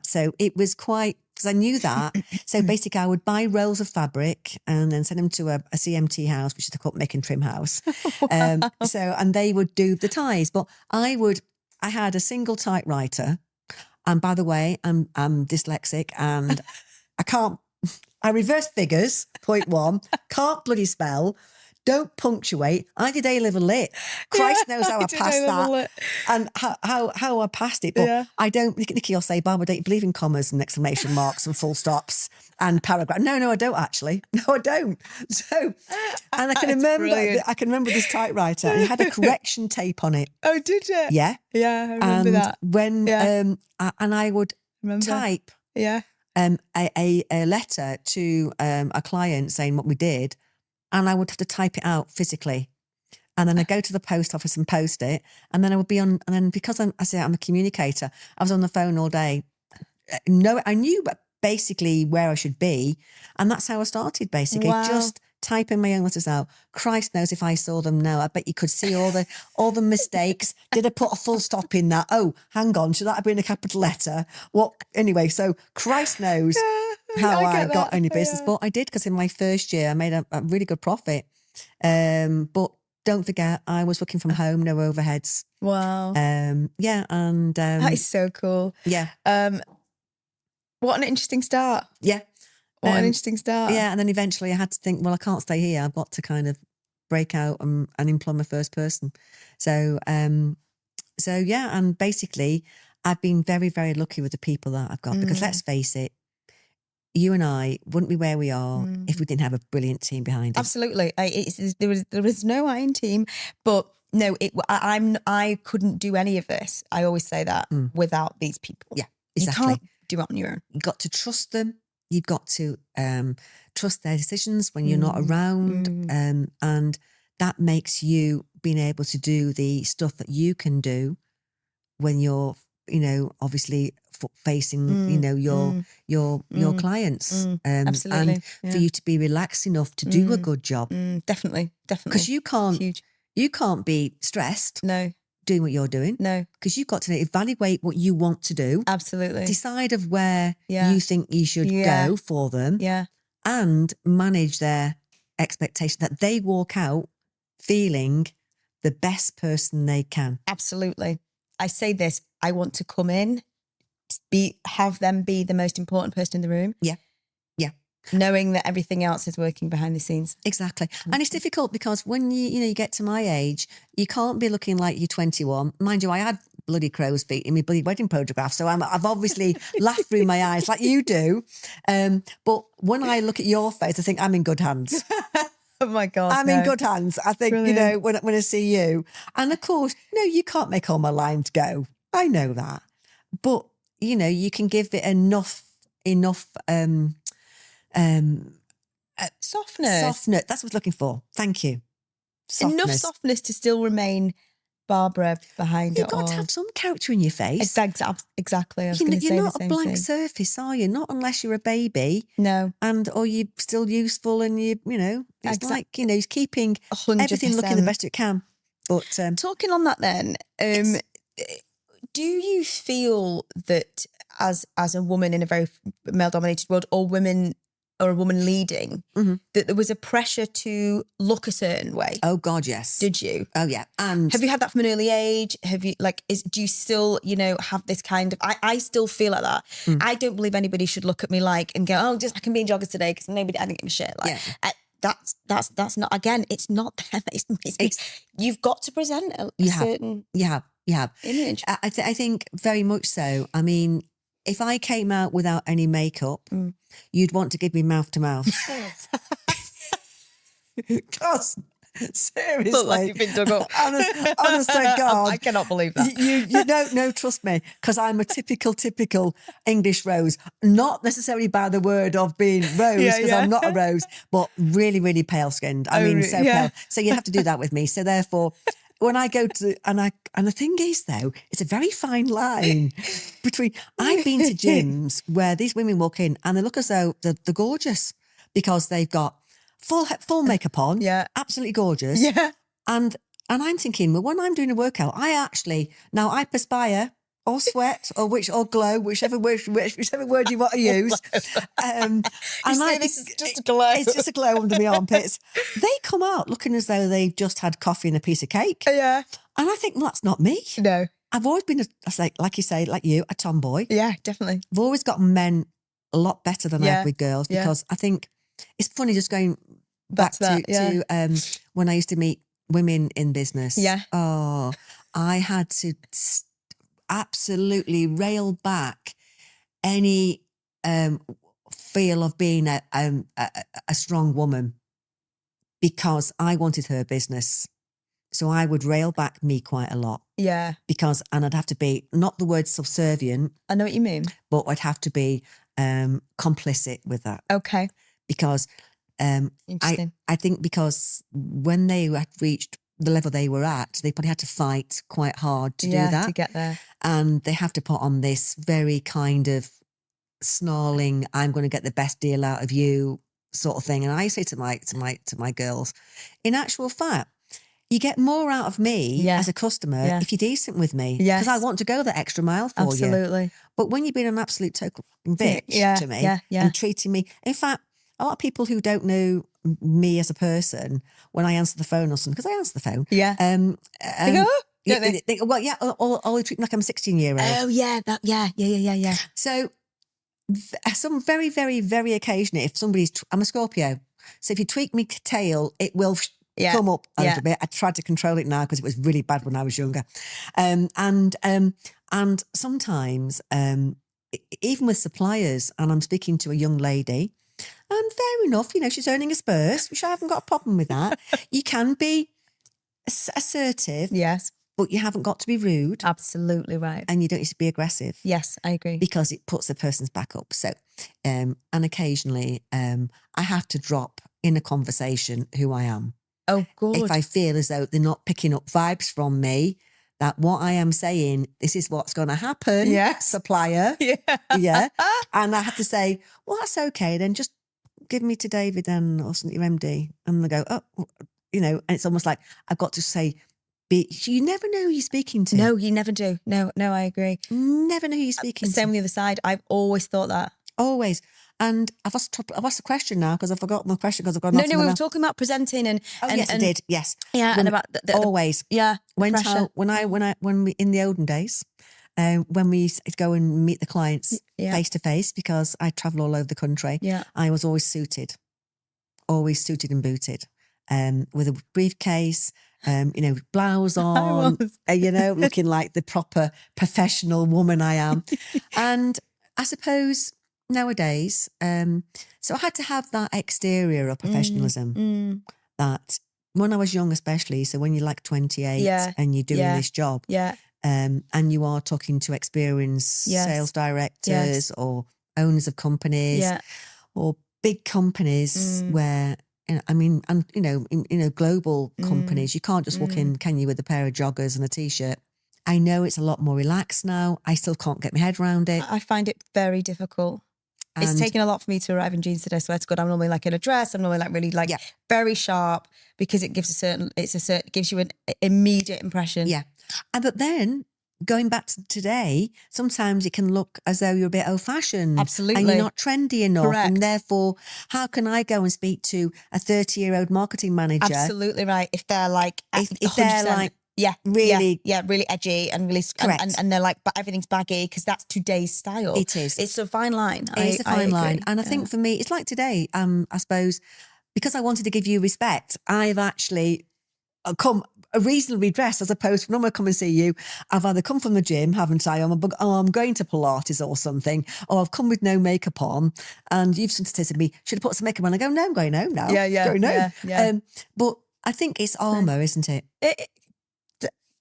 So it was quite, because I knew that. So basically I would buy rolls of fabric and then send them to a CMT house, which is called make and trim house. And they would do the ties. But I had a single typewriter. And by the way, I'm dyslexic and I reverse figures, point one, can't bloody spell, don't punctuate. I did A-level lit. Christ knows how I passed that lit. And how I passed it. But I don't, Nikki will say, Barbara, don't you believe in commas and exclamation marks and full stops and paragraph? No, I don't actually. No, I don't. So, and I can remember this typewriter. It had a correction tape on it. Oh, did it? Yeah. Yeah, I remember that. When, and I would type a letter to a client saying what we did, and I would have to type it out physically. And then I'd go to the post office and post it. And then I would be on, and then because I'm a communicator, I was on the phone all day. No, I knew basically where I should be. And that's how I started, basically. Wow. Just typing my own letters out. Christ knows if I saw them now. I bet you could see all the mistakes. Did I put a full stop in that? Oh, hang on. Should that have been a capital letter? What? Anyway, so Christ knows how I got any business. But I did, because in my first year, I made a really good profit. But don't forget, I was working from home, no overheads. Wow. And that is so cool. Yeah. What an interesting start. Yeah. What an interesting start. Yeah, and then eventually I had to think, well, I can't stay here. I've got to kind of break out and employ my first person. So yeah, and basically I've been very, very lucky with the people that I've got, because let's face it, you and I wouldn't be where we are if we didn't have a brilliant team behind us. Absolutely. There was no iron team, but no, I couldn't do any of this. I always say that without these people. Yeah, exactly. You can't do it on your own. You've got to trust them. You've got to trust their decisions when you're not around. And that makes you being able to do the stuff that you can do when you're, obviously facing, your clients. Absolutely. And for you to be relaxed enough to do a good job. Definitely. Because you can't be stressed. No. Doing what you're doing. No. Because you've got to evaluate what you want to do. Absolutely. Decide of where you think you should go for them. Yeah. And manage their expectation that they walk out feeling the best person they can. Absolutely. I say this, I want to come in, have them be the most important person in the room. Yeah. Knowing that everything else is working behind the scenes. Exactly. And it's difficult because when you get to my age, you can't be looking like you're 21. Mind you, I had bloody crow's feet in my bloody wedding photograph, so I've obviously laughed through my eyes like you do. But when I look at your face, I think I'm in good hands. Oh my God. I'm in good hands. I think, brilliant. When I see you. And of course, no, you can't make all my lines go. I know that. But, you can give it enough softness. That's what I was looking for. Thank you. Softness. Enough softness to still remain Barbara behind You've it all. got to have some character in your face. Exactly. I was going to say the same thing. You're not a blank surface, are you? Not unless you're a baby. No. Or you're still useful and it's like, he's keeping 100%. Everything looking the best it can. But talking on that then, do you feel that as a woman in a very male-dominated world, or a woman leading, that there was a pressure to look a certain way? Oh God, yes. Did you? Oh yeah. And have you had that from an early age? Have you do you still, have this kind of, I still feel like that. I don't believe anybody should look at me and go, oh, I can be in joggers today because I didn't give a shit. That's not, again, it's not them. It's you've got to present a certain image. I think very much so. I mean, if I came out without any makeup, you'd want to give me mouth to mouth. Because Seriously. Look like you've been dug up. Honest to God. I cannot believe that. You don't know, trust me, because I'm a typical English rose. Not necessarily by the word of being rose, because I'm not a rose, but really, really pale-skinned. I mean, so pale. So you have to do that with me. So therefore, when I go to, and the thing is though, it's a very fine line between, I've been to gyms where these women walk in and they look as though they're gorgeous because they've got full makeup on, absolutely gorgeous. And I'm thinking, well, when I'm doing a workout, I perspire or sweat or glow, whichever word you want to use. And this is just a glow. It's just a glow under the armpits. They come out looking as though they've just had coffee and a piece of cake. Yeah. And I think, well, that's not me. No. I've always been, like you say, like you, a tomboy. Yeah, definitely. I've always got men a lot better than I have with girls because I think it's funny just going back to when I used to meet women in business. Yeah. Oh, I had to absolutely rail back any feel of being a strong woman because I wanted her business. So I would rail back me quite a lot. Yeah. And I'd have to be, not the word subservient. I know what you mean. But I'd have to be complicit with that. Okay. Because I think because when they had reached the level they were at, they probably had to fight quite hard to do that. To get there. And they have to put on this very kind of snarling, I'm going to get the best deal out of you sort of thing. And I say to my girls, in actual fact, you get more out of me as a customer if you're decent with me. Because I want to go the extra mile for you. Absolutely. But when you've been an absolute total bitch to me and treating me, in fact, a lot of people who don't know me as a person, when I answer the phone or something, because I answer the phone. Yeah. They go, they go, well, yeah, or they treat me like I'm a 16-year-old. Oh, yeah. So some very, very, very occasionally, if I'm a Scorpio. So if you tweak me tail, it will come up a little bit. I tried to control it now because it was really bad when I was younger. And sometimes, even with suppliers, and I'm speaking to a young lady, and fair enough, she's earning a spurs, which I haven't got a problem with that. You can be assertive. Yes. But you haven't got to be rude. Absolutely right. And you don't need to be aggressive. Yes, I agree. Because it puts the person's back up. So, and occasionally I have to drop in a conversation who I am. Oh, good. If I feel as though they're not picking up vibes from me, that what I am saying, this is what's going to happen, supplier. Yeah. And I have to say, well, that's okay. Then just give me to David and or something, your MD. And they go, oh, and it's almost like I've got to say, you never know who you're speaking to. No, you never do. No, I agree. Never know who you're speaking to. Same on the other side. I've always thought that. Always. And I've asked a question now because I've forgotten my question because I've got No, we were talking about presenting and yes, I did. Yes. Yeah, and about always. When we in the olden days, when we go and meet the clients face to face, because I travel all over the country. Yeah. I was always suited and booted, with a briefcase, blouse on, looking like the proper professional woman I am. And I suppose nowadays, so I had to have that exterior of professionalism that when I was young, especially, so when you're like 28 and you're doing this job, and you are talking to experienced sales directors or owners of companies or big companies where, global companies, you can't just walk in, can you, with a pair of joggers and a T-shirt. I know it's a lot more relaxed now. I still can't get my head around it. I find it very difficult. It's taken a lot for me to arrive in jeans today. I swear to God, I'm normally like in a dress. I'm normally like really very sharp because it gives gives you an immediate impression. Yeah. But then going back to today, sometimes it can look as though you're a bit old fashioned. Absolutely. And you're not trendy enough. Correct. And therefore, how can I go and speak to a 30-year-old marketing manager? Absolutely right. If they're like, if they're like, really edgy and really, and they're like, but everything's baggy because that's today's style. It is. It's a fine line. It's a fine line. And I think for me, it's like today, I suppose, because I wanted to give you respect, I've actually come reasonably dressed as opposed to when I come and see you. I've either come from the gym, haven't I? I'm going to Pilates or something, or I've come with no makeup on. And you've sometimes said to me, should I put some makeup on? I go, no, I'm going home now. Yeah. But I think it's armour, isn't it?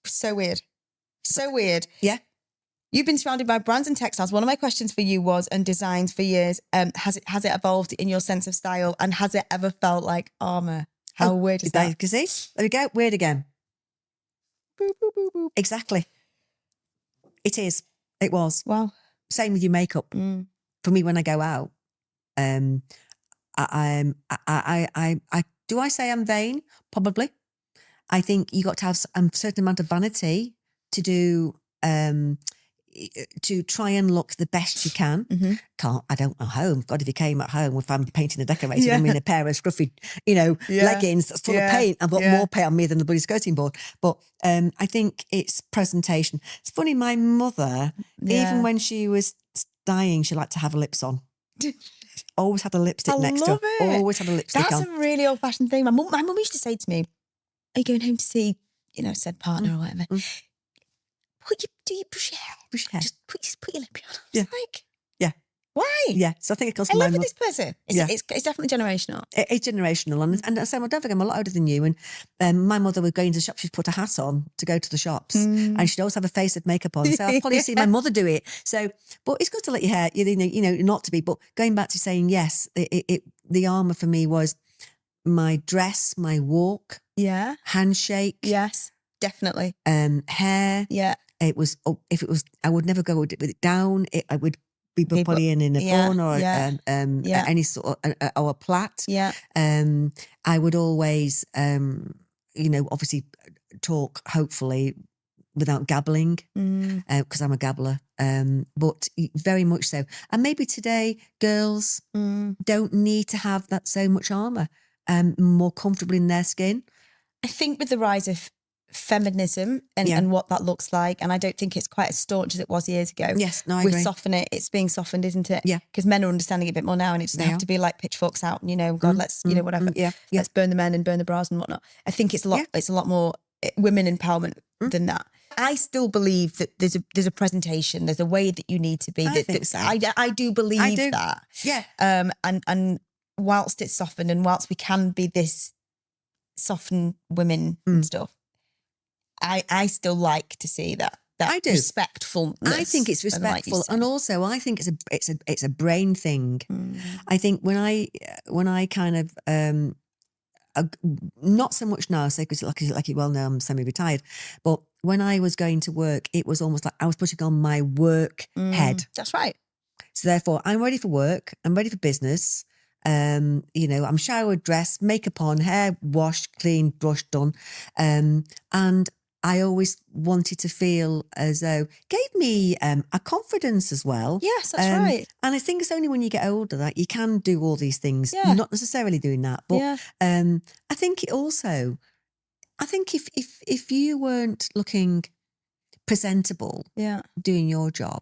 So weird. So weird. Yeah. You've been surrounded by brands and textiles. One of my questions for you was, and designs for years, has it evolved in your sense of style, and has it ever felt like armour? How weird is that? You see? There we go. Weird again. Boop, boop, boop, boop. Exactly. It is. It was. Wow. Same with your makeup. For me, when I go out, do I say I'm vain? Probably. I think you got to have a certain amount of vanity to do, to try and look the best you can. I don't know home. God, if you came at home, if I'm painting and decorating, I'm in a pair of scruffy, leggings that's full of paint. I've got more paint on me than the bloody skirting board. But I think it's presentation. It's funny, my mother, even when she was dying, she liked to have her lips on. Always had a lipstick next to her. Always had a lipstick on. That's a really old-fashioned thing. My mum used to say to me, are you going home to see, said partner or whatever? Do you brush your hair? Just put your lip on. Yeah. Like, yeah. Why? Yeah. So I think it comes I from my live with mother. this person. It's definitely generational. It's generational. And I say, well, don't forget, I'm a lot older than you. And my mother would go into the shop, she'd put a hat on to go to the shops. And she'd always have a face of makeup on. So I've probably seen my mother do it. So, but it's good to let your hair, not to be. But going back to saying yes, the armour for me was my dress, my walk. Yeah. Handshake. Yes, definitely. Hair. Yeah. It was, I would never go with it down. I would be putting in a bun or any sort of, or a plait. Yeah. I would always, obviously talk, hopefully, without gabbling, because I'm a gabbler. But very much so. And maybe today, girls don't need to have that so much armour, more comfortable in their skin. I think with the rise of feminism and what that looks like, and I don't think it's quite as staunch as it was years ago. Yes, no, I agree. We soften it. It's being softened, isn't it? Yeah. Because men are understanding it a bit more now, and it doesn't have to be like pitchforks out and, God, let's, whatever. Let's burn the men and burn the bras and whatnot. I think it's a lot. It's a lot more women empowerment than that. I still believe that there's a presentation, there's a way that you need to be. I think so. I do believe that. Yeah. And whilst it's softened, and whilst we can be this softened women and stuff, I still like to see that I do. Respectfulness. I think it's respectful, and also I think it's a brain thing. I think when I kind of not so much now, say, because like you well know, I'm semi-retired, but when I was going to work, it was almost like I was putting on my work head. That's right. So therefore, I'm ready for work. I'm ready for business. I'm showered, dressed, makeup on, hair washed, clean, brushed, done, and I always wanted to feel as though gave me a confidence as well. Yes, that's right. And I think it's only when you get older that you can do all these things. Yeah. Not necessarily doing that, but I think it also. I think if you weren't looking presentable, doing your job,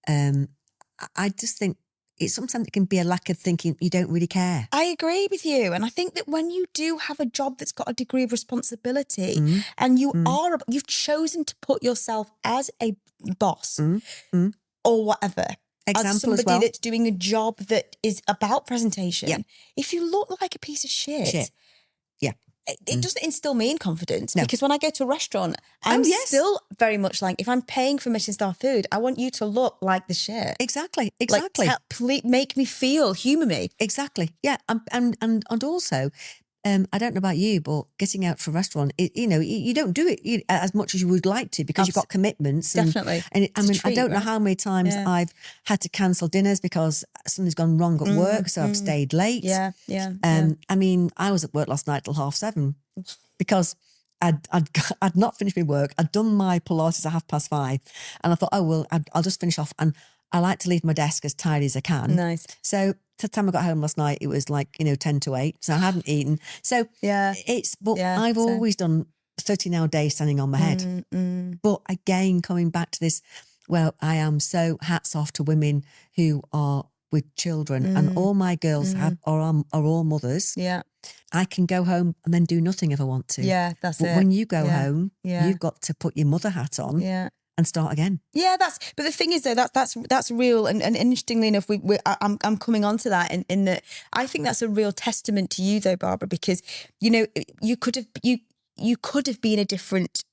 I just think. It's sometimes it can be a lack of thinking you don't really care. I agree with you. And I think that when you do have a job that's got a degree of responsibility and you've chosen to put yourself as a boss or whatever, Example as somebody as well. that's doing a job that is about presentation, if you look like a piece of shit. It doesn't instill me in confidence because when I go to a restaurant, I'm still very much like, if I'm paying for Michelin star food, I want you to look like the shit. Exactly. Like, please make me feel, humour me. Exactly. Yeah. And also, I don't know about you, but getting out for a restaurant, you don't do it as much as you would like to because you've got commitments. Definitely. And I don't know how many times I've had to cancel dinners because something's gone wrong at work, so I've stayed late. Yeah. I mean, I was at work last night till 7:30 because I'd not finished my work. I'd done my Pilates at 5:30, and I thought, I'll just finish off. And I like to leave my desk as tidy as I can. Nice. So by the time I got home last night, it was like 10 to 8. So I hadn't eaten. So I've always done 13-hour days standing on my head. But again, coming back to this, well, I am so hats off to women who are with children, and all my girls are all mothers. Yeah. I can go home and then do nothing if I want to. Yeah, that's but it. when you go home, you've got to put your mother hat on. Yeah. and start again. Yeah, but the thing is though, that's real. And interestingly enough, I'm coming on to that in that I think that's a real testament to you though, Barbara, because, you know, you could have been a different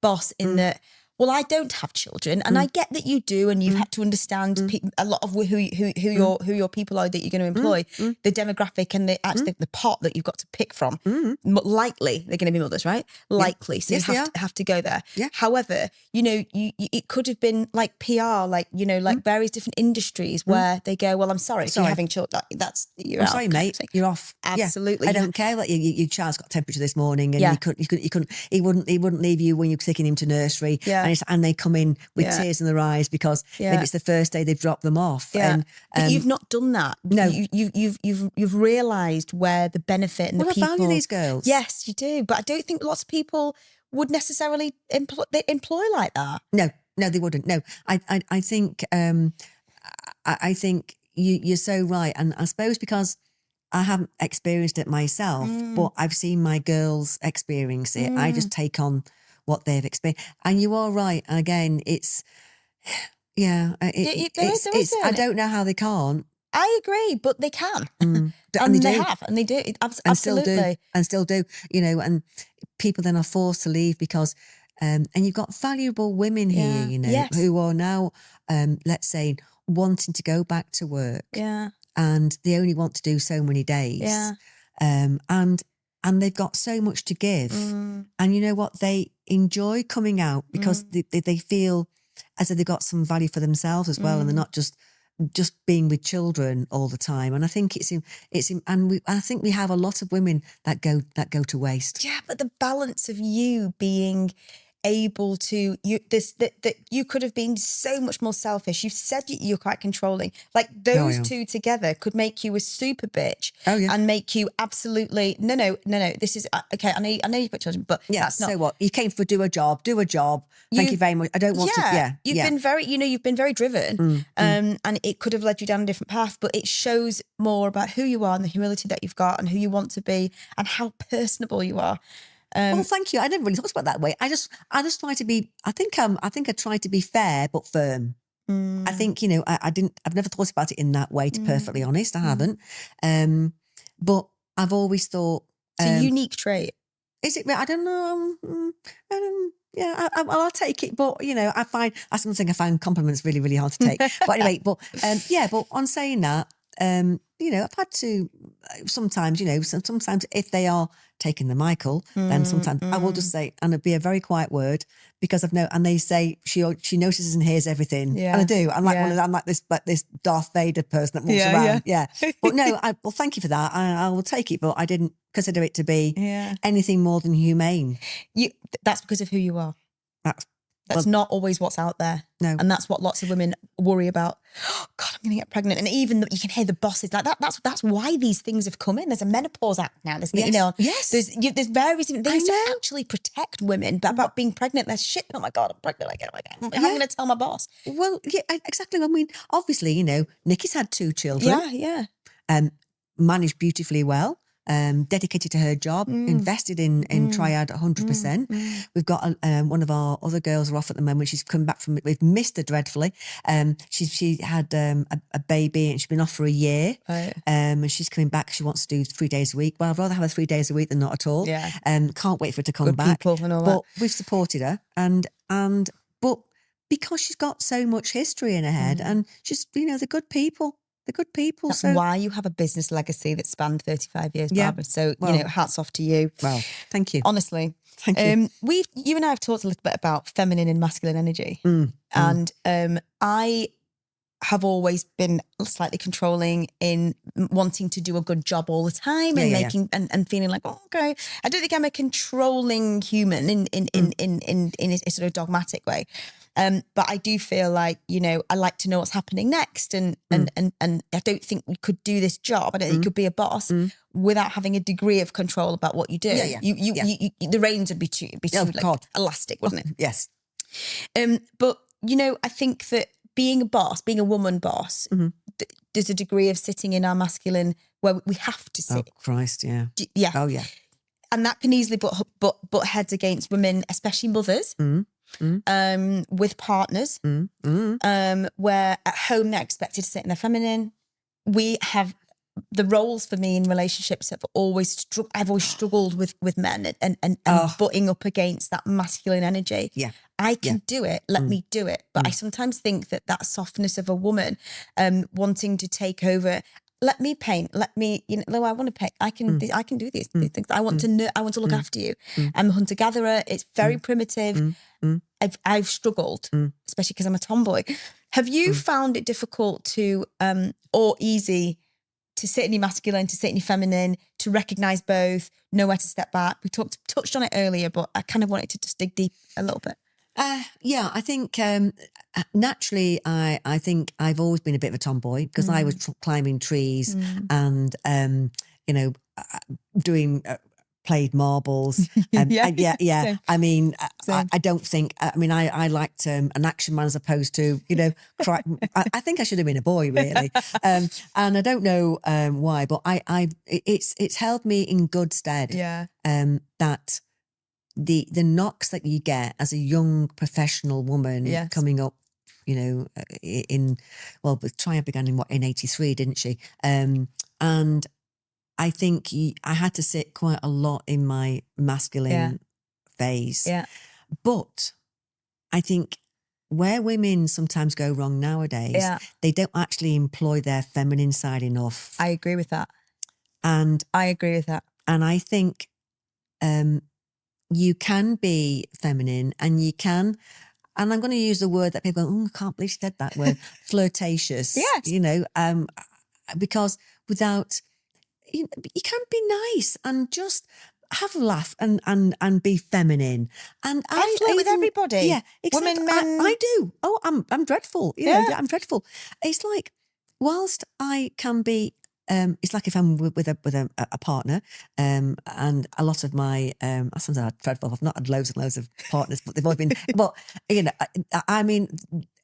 boss in that, well, I don't have children, and I get that you do, and you've had to understand a lot of who your people are that you're going to employ, the demographic and the pot that you've got to pick from. Likely they're going to be mothers, right? Likely, so Yes, you have to go there. Yeah. However, you know, it could have been like PR, like, you know, like various different industries where they go, well, I'm sorry if you're having children. That's you're I'm out, sorry, mate. You're off. Absolutely, I don't care that your child's got temperature this morning, and you couldn't. He wouldn't leave you when you're taking him to nursery. Yeah. And they come in with tears in their eyes because maybe it's the first day they've dropped them off. Yeah. But you've not done that. No. You've realised where the benefit and the people. I value these girls. Yes, you do. But I don't think lots of people would necessarily employ like that. No, they wouldn't. No, I think I think you're so right, and I suppose because I haven't experienced it myself, but I've seen my girls experience it. I just take on what they've experienced. And you are right. And again, it's, I don't know how they can't. I agree, but they can. And they have, and they do. Absolutely. And still do, you know, and people then are forced to leave because, and you've got valuable women here, you know, who are now, let's say, wanting to go back to work. Yeah. And they only want to do so many days. Yeah. And they've got so much to give. And you know what? They enjoy coming out because they feel as if they've got some value for themselves as well. And they're not just being with children all the time. And I think I think we have a lot of women that go to waste. Yeah, but the balance of you being able to that you could have been so much more selfish. You said you're quite controlling. Like those two together could make you a super bitch and make you absolutely no. This is okay. I know you've got children, but that's not. So what? You came for do a job. Thank you very much. I don't want to. Yeah, you've been very. You know, you've been very driven, and it could have led you down a different path. But it shows more about who you are and the humility that you've got, and who you want to be, and how personable you are. Well, thank you. I never really thought about it that way. I just try to be. I think I try to be fair but firm. I think, you know, I've never thought about it in that way. To be perfectly honest, I haven't. But I've always thought it's a unique trait. Is it? I don't know. Yeah, I'll take it. But you know, I find compliments really, really hard to take. But anyway, but on saying that, you know, I've had to sometimes, you know, sometimes if they are taking the Michael, then sometimes I will just say, and it'd be a very quiet word because and they say she notices and hears everything. Yeah. And I do. I'm like I'm like this Darth Vader person that walks around. Yeah. But no, well, thank you for that. I will take it, but I didn't consider it to be anything more than humane. That's because of who you are. That's not always what's out there. No. And that's what lots of women worry about. Oh, God, I'm going to get pregnant. And even you can hear the bosses like that. That's why these things have come in. There's a menopause act now. There's, you know, there's various different things to actually protect women about being pregnant. There's shit. Oh my God, I'm pregnant again. How am I going to tell my boss? Well, yeah, exactly. I mean, obviously, you know, Nikki's had 2 children. Yeah. Managed beautifully well. Dedicated to her job, invested in Triad 100%. We've got one of our other girls are off at the moment. She's come back from, we've missed her dreadfully. She had a baby and she's been off for a year. And she's coming back. She wants to do 3 days a week. Well, I'd rather have her 3 days a week than not at all. Yeah. Can't wait for her to come back. People and all but we've supported her but because she's got so much history in her head and she's, you know, the good people. The good people. That's why you have a business legacy that spanned 35 years, Barbara. So, you know, hats off to you. Well, thank you. Honestly. Thank you. You and I have talked a little bit about feminine and masculine energy. And I have always been slightly controlling in wanting to do a good job all the time and and feeling like, oh, okay. I don't think I'm a controlling human in a sort of dogmatic way. But I do feel like, you know, I like to know what's happening next, and I don't think we could do this job. I don't think you could be a boss without having a degree of control about what you do. You the reins would be too elastic, wouldn't it? Yes. But you know, I think that being a woman boss, there's a degree of sitting in our masculine where we have to sit. Oh Christ, yeah. Yeah. Oh yeah. And that can easily butt heads against women, especially mothers. with partners, where at home they're expected to sit in their feminine. We have the roles for me in relationships have always I've always struggled with men and butting up against that masculine energy. Yeah. I can do it. Let me do it. But I sometimes think that softness of a woman wanting to take over. Let me paint. Let me, I want to paint. I can do these things. I want to look after you. I'm a hunter gatherer. It's very primitive. I've struggled, especially because I'm a tomboy. Have you found it difficult to, or easy to sit in your masculine, to sit in your feminine, to recognize both, know where to step back? We touched on it earlier, but I kind of wanted to just dig deep a little bit. Yeah, I think naturally, I think I've always been a bit of a tomboy because I was climbing trees and, doing played marbles. Yeah. Same. I mean, I don't think, I liked an action man as opposed to, cry. I think I should have been a boy, really. And I don't know why, but it's held me in good stead. Yeah. That the knocks that you get as a young professional woman coming up, Triumph began in 83, didn't she? And I think I had to sit quite a lot in my masculine phase. Yeah. But I think where women sometimes go wrong nowadays, they don't actually employ their feminine side enough. I agree with that. And I think you can be feminine and you can, and I'm going to use a word that people go, I can't believe she said that word, flirtatious. Yes. Because without, you can be nice and just have a laugh and be feminine. And I flirt with everybody. Yeah, exactly. Women, men. I do. Oh, I'm dreadful. I'm dreadful. It's like, whilst I can be, it's like if I'm with a partner, and a lot of my that sounds dreadful. I've not had loads and loads of partners, but they've all been. Well, I mean,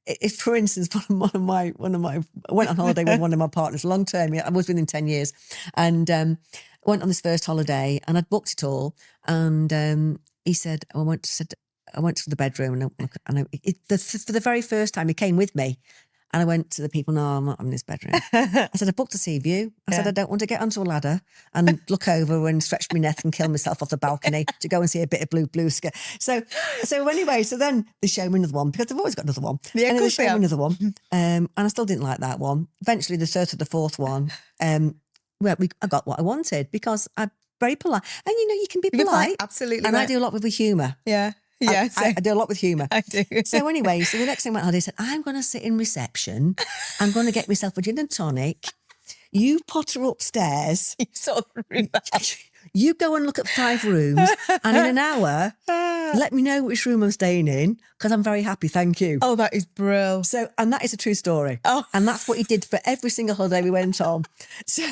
if for instance, one of my I went on holiday with one of my partners long term. I was within 10 years, and went on this first holiday, and I'd booked it all, and he said, I went to the bedroom, and for the very first time, he came with me. And I went to the people, no, I'm not in this bedroom. I said, I booked a sea view. I said, I don't want to get onto a ladder and look over and stretch my neck and kill myself off the balcony to go and see a bit of blue sky. So anyway, so then they showed me another one because they've always got another one. Yeah, and then they showed me another one. And I still didn't like that one. Eventually, the third or the fourth one, I got what I wanted because I'm very polite. And you can be polite. Absolutely. And I do a lot with humour. Yeah. Yeah, I do a lot with humour. I do. So anyway, the next thing I went on, they said, I'm going to sit in reception. I'm going to get myself a gin and tonic. You potter upstairs. You sort of room out. You go and look at 5 rooms, and in an hour, let me know which room I'm staying in because I'm very happy. Thank you. Oh, that is brilliant. So, and that is a true story. Oh, and that's what he did for every single holiday we went on. So,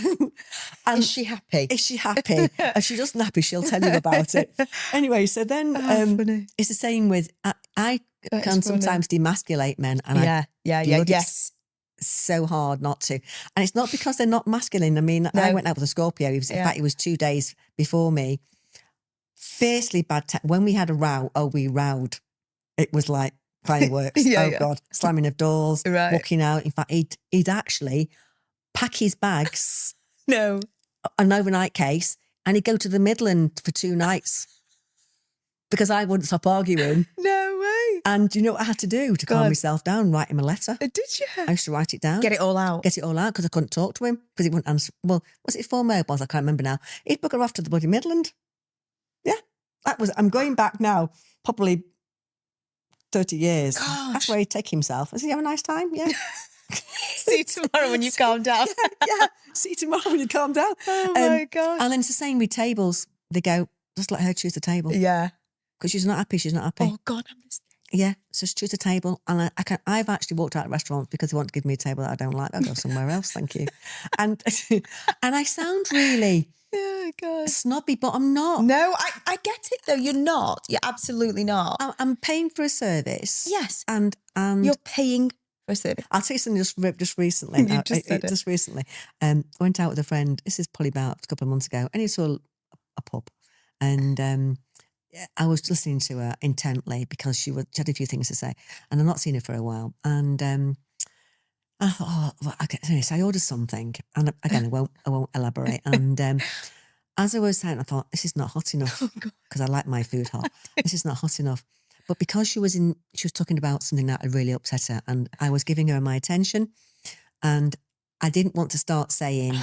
is she happy? Is she happy? If she doesn't happy, she'll tell you about it. Anyway, so then it's the same with I can sometimes demasculate men, and yes. So hard not to. And it's not because they're not masculine. I mean, I went out with a Scorpio. In fact, he was 2 days before me. Fiercely bad time. When we had a row, we rowed. It was like fireworks. God. Slamming of doors, walking out. In fact, he'd actually pack his bags. No. An overnight case, and he'd go to the Midland for 2 nights because I wouldn't stop arguing. No way. And you know what I had to do to calm myself down? Write him a letter. Did you? I used to write it down. Get it all out because I couldn't talk to him because he wouldn't answer. Well, was it 4 mobiles? I can't remember now. He'd book her off to the bloody Midland. Yeah. I'm going back now, probably 30 years. Gosh. That's where he'd take himself. I said, you have a nice time? Yeah. See you tomorrow when you calm down. Yeah. See you tomorrow when you calm down. Oh my God. And then it's the same with tables. They go, just let her choose the table. Yeah. Because she's not happy. Oh God, I'm just... Yeah, so just choose a table, and I've actually walked out of restaurants because they want to give me a table that I don't like. I'll go somewhere else, thank you. And I sound really snobby, but I'm not. No, I get it though. You're not. You're absolutely not. I'm paying for a service. Yes, and you're paying for a service. I'll tell you something just recently. Just recently, went out with a friend. This is probably about a couple of months ago, and he saw a pub, and I was listening to her intently because she had a few things to say, and I've not seen her for a while. And I thought, oh, well, okay, so I ordered something, and again, I won't elaborate. And as I was saying, I thought, this is not hot enough, because I like my food hot. This is not hot enough. But because she was talking about something that had really upset her, and I was giving her my attention, and I didn't want to start saying,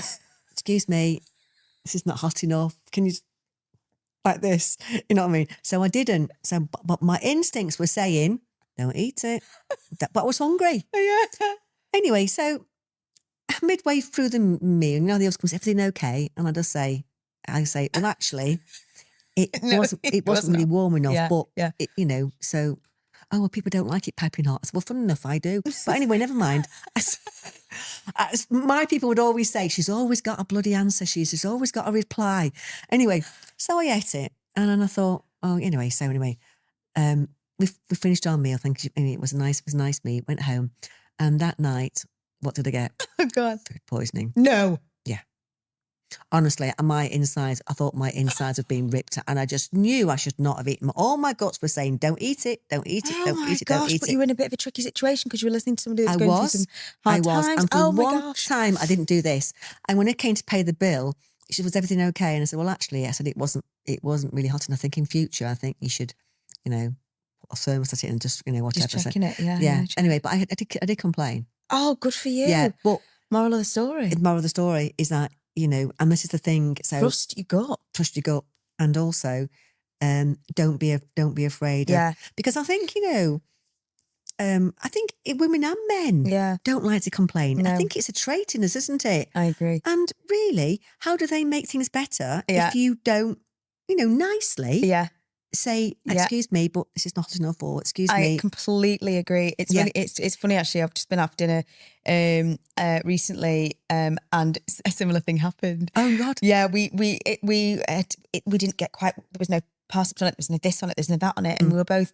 excuse me, this is not hot enough. Can you, like this? You know what I mean? So I didn't. So, but my instincts were saying, don't eat it. But I was hungry. Yeah. Anyway, so midway through the meal, the other comes, everything okay? And I say, well, actually, it wasn't really warm enough, but so, oh, well, people don't like it piping hot. I said, well, fun enough, I do. But anyway, never mind. My people would always say, she's always got a bloody answer. She's always got a reply. Anyway, so I ate it, and then I thought, oh, anyway, we finished our meal. I think it was a nice meal. Went home, and that night, what did I get? Oh God, food poisoning. No. Yeah. Honestly, I thought my insides had been ripped, and I just knew I should not have eaten. All my guts were saying, don't eat it, don't eat it, don't eat it, don't eat it. But you were in a bit of a tricky situation because you were listening to somebody that was going through some hard times. And for one time, I didn't do this. And when it came to pay the bill, she said, was everything okay? And I said, well, actually, I said, it wasn't really hot. And I think in future, I think you should, put a thermostat in and just, whatever. Just checking it, yeah. Yeah. Anyway, but I did complain. Oh, good for you. Yeah, but moral of the story. The moral of the story is that, and this is the thing. So trust your gut, and also, don't be afraid. Yeah, because I think women and men don't like to complain. No. I think it's a trait in us, isn't it? I agree. And really, how do they make things better if you don't, nicely? Yeah. Say, excuse me, but this is not enough, or excuse me. I completely agree. It's really, it's funny actually. I've just been off dinner recently, and a similar thing happened. Oh God! Yeah, we didn't get quite. There was no parsnips on it. There was no this on it. There's no that on it, and we were both.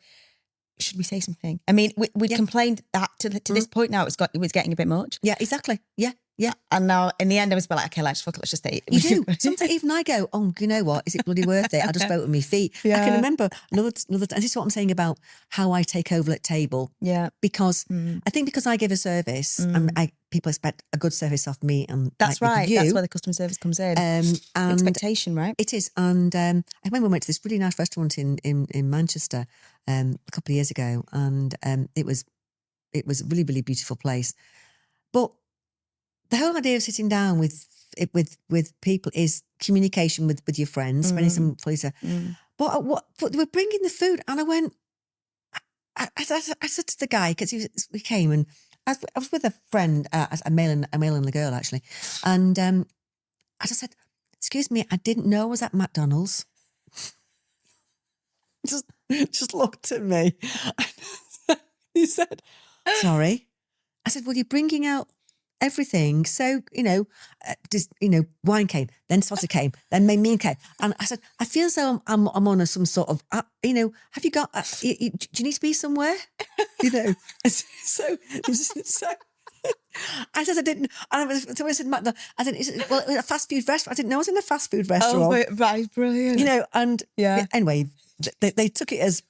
Should we say something? I mean, we complained that to this point now. It was getting a bit much. Yeah, exactly. Yeah. Yeah. And now in the end I was like, okay, let's just eat. You do. Sometimes even I go, oh, you know what? Is it bloody worth it? I just vote with my feet. Yeah. I can remember another and this is what I'm saying about how I take over at table. Yeah. Because I think because I give a service and people expect a good service off me, and that's right. That's where the customer service comes in. And expectation, right? It is. And I remember we went to this really nice restaurant in Manchester a couple of years ago, and it was a really, really beautiful place. But the whole idea of sitting down with people is communication with your friends, spending some pleasure. But we're bringing the food, and I went. I said to the guy, because we came, and I was with a friend, a male and a girl actually, and I just said, "Excuse me, I didn't know I was at McDonald's." just looked at me. He said, "Sorry." I said, "Well, you're bringing out everything. So, wine came, then salsa came, then main meal came." And I said, "I feel as though I'm on some sort of, have you got, do you need to be somewhere?" So I said, I didn't. And so I said, I said, well, a fast food restaurant. I didn't know I was in a fast food restaurant. Oh, right, brilliant. And anyway, they took it as,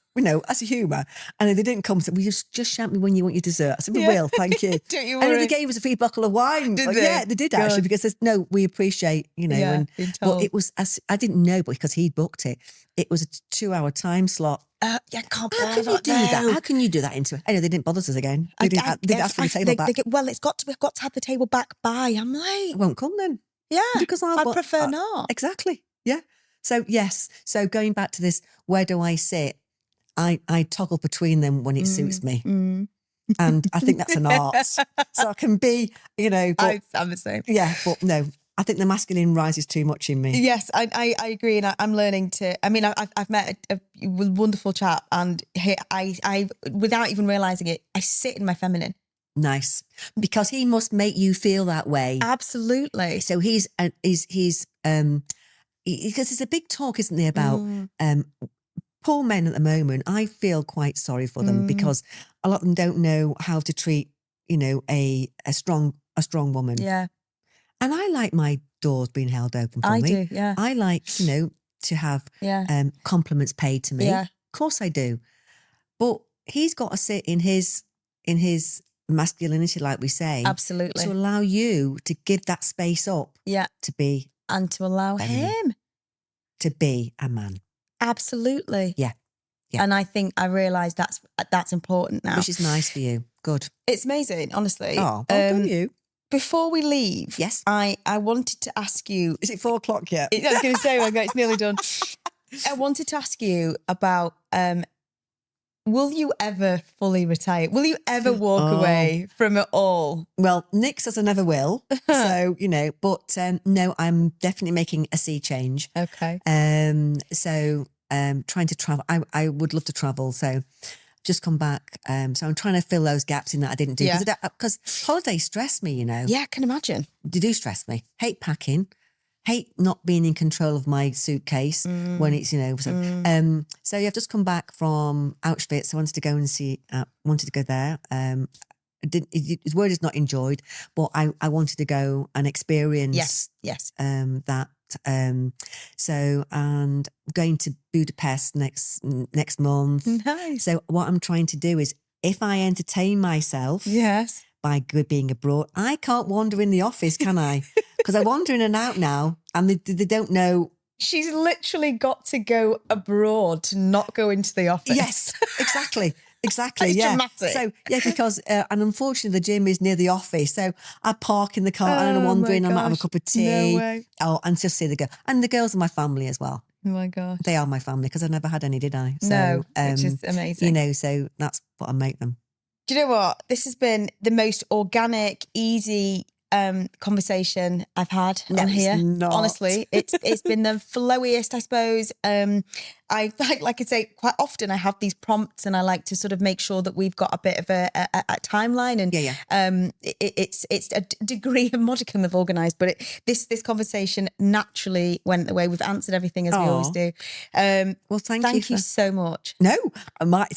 as a humour, and they didn't come. So, "We just shout me when you want your dessert." I said, "We will, thank you." Don't you worry. And then they gave us a free bottle of wine. Did they? Yeah, they did actually, because there's we appreciate, but it was, I didn't know, but because he'd booked it, it was a 2-hour time slot. Can't How can you do that? How can you do that into it? Anyway, they didn't bother us again. They didn't ask for the table back. We've got to have the table back by. I'm like, I won't come then. Yeah, because I'd prefer not. Exactly. Yeah. So yes. So going back to this, where do I sit? I toggle between them when it suits me. And I think that's an art. So I can be, But, I'm the same. Yeah, but no, I think the masculine rises too much in me. Yes, I agree, and I'm learning to. I mean, I've met a wonderful chap, and I without even realising it, I sit in my feminine. Nice, because he must make you feel that way. Absolutely. So he's because there's a big talk, isn't there, about poor men at the moment. I feel quite sorry for them because a lot of them don't know how to treat, a strong woman. Yeah. And I like my doors being held open for me. I do, yeah. I like, to have compliments paid to me. Yeah. Of course I do. But he's got to sit in his masculinity, like we say. Absolutely. To allow you to give that space up. Yeah. To be. And to allow him. To be a man. Absolutely. Yeah. Yeah. And I think I realise that's important now. Which is nice for you. Good. It's amazing, honestly. Oh, well done you. Before we leave, yes, I wanted to ask you. Is it 4:00 yet? I was going to say, it's nearly done. I wanted to ask you about, will you ever fully retire? Will you ever walk away from it all? Well, Nick says I never will. So, but no, I'm definitely making a sea change. Okay. So trying to travel. I would love to travel. So I've just come back. So I'm trying to fill those gaps in that I didn't do. Because holidays stress me, Yeah, I can imagine. They do stress me. Hate packing. Hate not being in control of my suitcase when it's, So I've just come back from Auschwitz. I wanted to go and wanted to go there. His word is not enjoyed, but I wanted to go and experience that. So, and going to Budapest next month. Nice. So what I'm trying to do is, if I entertain myself by being abroad, I can't wander in the office, can I? Because I wander in and out now, and they don't know. She's literally got to go abroad to not go into the office. Yes, exactly. Exactly. That's yeah. dramatic. So because and unfortunately the gym is near the office, so I park in the car and I wander in. I might have a cup of tea. No way. And just see the girl, and the girls are my family as well. Oh my gosh, they are my family because I never had any, did I? So, no, which is amazing. So that's what I make them. Do you know what? This has been the most organic, easy conversation I've had on here. Honestly, it's been the flowiest, I suppose. I like I say, quite often I have these prompts and I like to sort of make sure that we've got a bit of a timeline, and it's a degree of modicum of organised, but this conversation naturally went the way. We've answered everything as we always do. Well, thank you so much. No,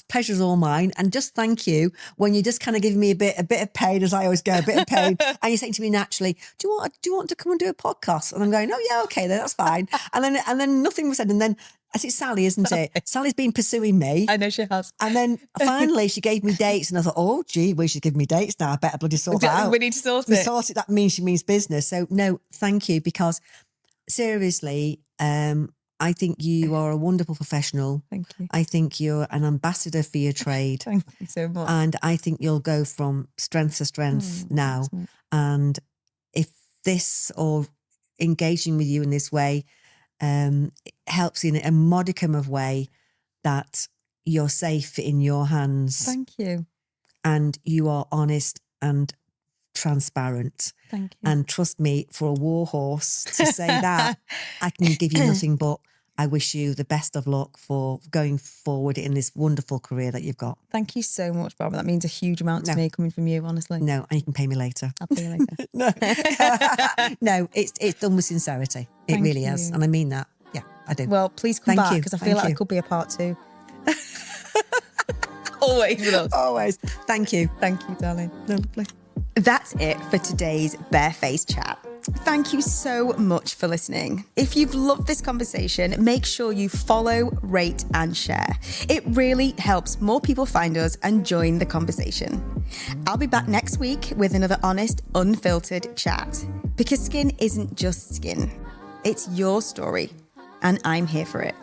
pleasure's all mine, and just thank you when you just kind of give me a bit of pain, as I always go, a bit of pain, and you say to me naturally, do you want to come and do a podcast? And I'm going, oh yeah, okay, then that's fine. And then nothing was said, and then. It's Sally, isn't it? Sally's been pursuing me. I know she has. And then finally she gave me dates, and I thought, oh, gee, well, she's giving me dates now. I better bloody sort that out. We need to sort it. That means she means business. So no, thank you, because seriously, I think you are a wonderful professional. Thank you. I think you're an ambassador for your trade. Thank you so much. And I think you'll go from strength to strength now. And if this, or engaging with you in this way, helps in a modicum of way, that you're safe in your hands. Thank you. And you are honest and transparent. Thank you. And trust me, for a war horse to say that, I can give you nothing but I wish you the best of luck for going forward in this wonderful career that you've got. Thank you so much, Barbara. That means a huge amount to me, coming from you, honestly. No, and you can pay me later. I'll pay you later. No, it's done with sincerity. It really is. And I mean that. Yeah, I do. Well, please come back, because I feel like it could be a part 2. Always with us. Always. Thank you. Thank you, darling. Lovely. That's it for today's Barefaced Chat. Thank you so much for listening. If you've loved this conversation, make sure you follow, rate, and share. It really helps more people find us and join the conversation. I'll be back next week with another honest, unfiltered chat. Because skin isn't just skin. It's your story, and I'm here for it.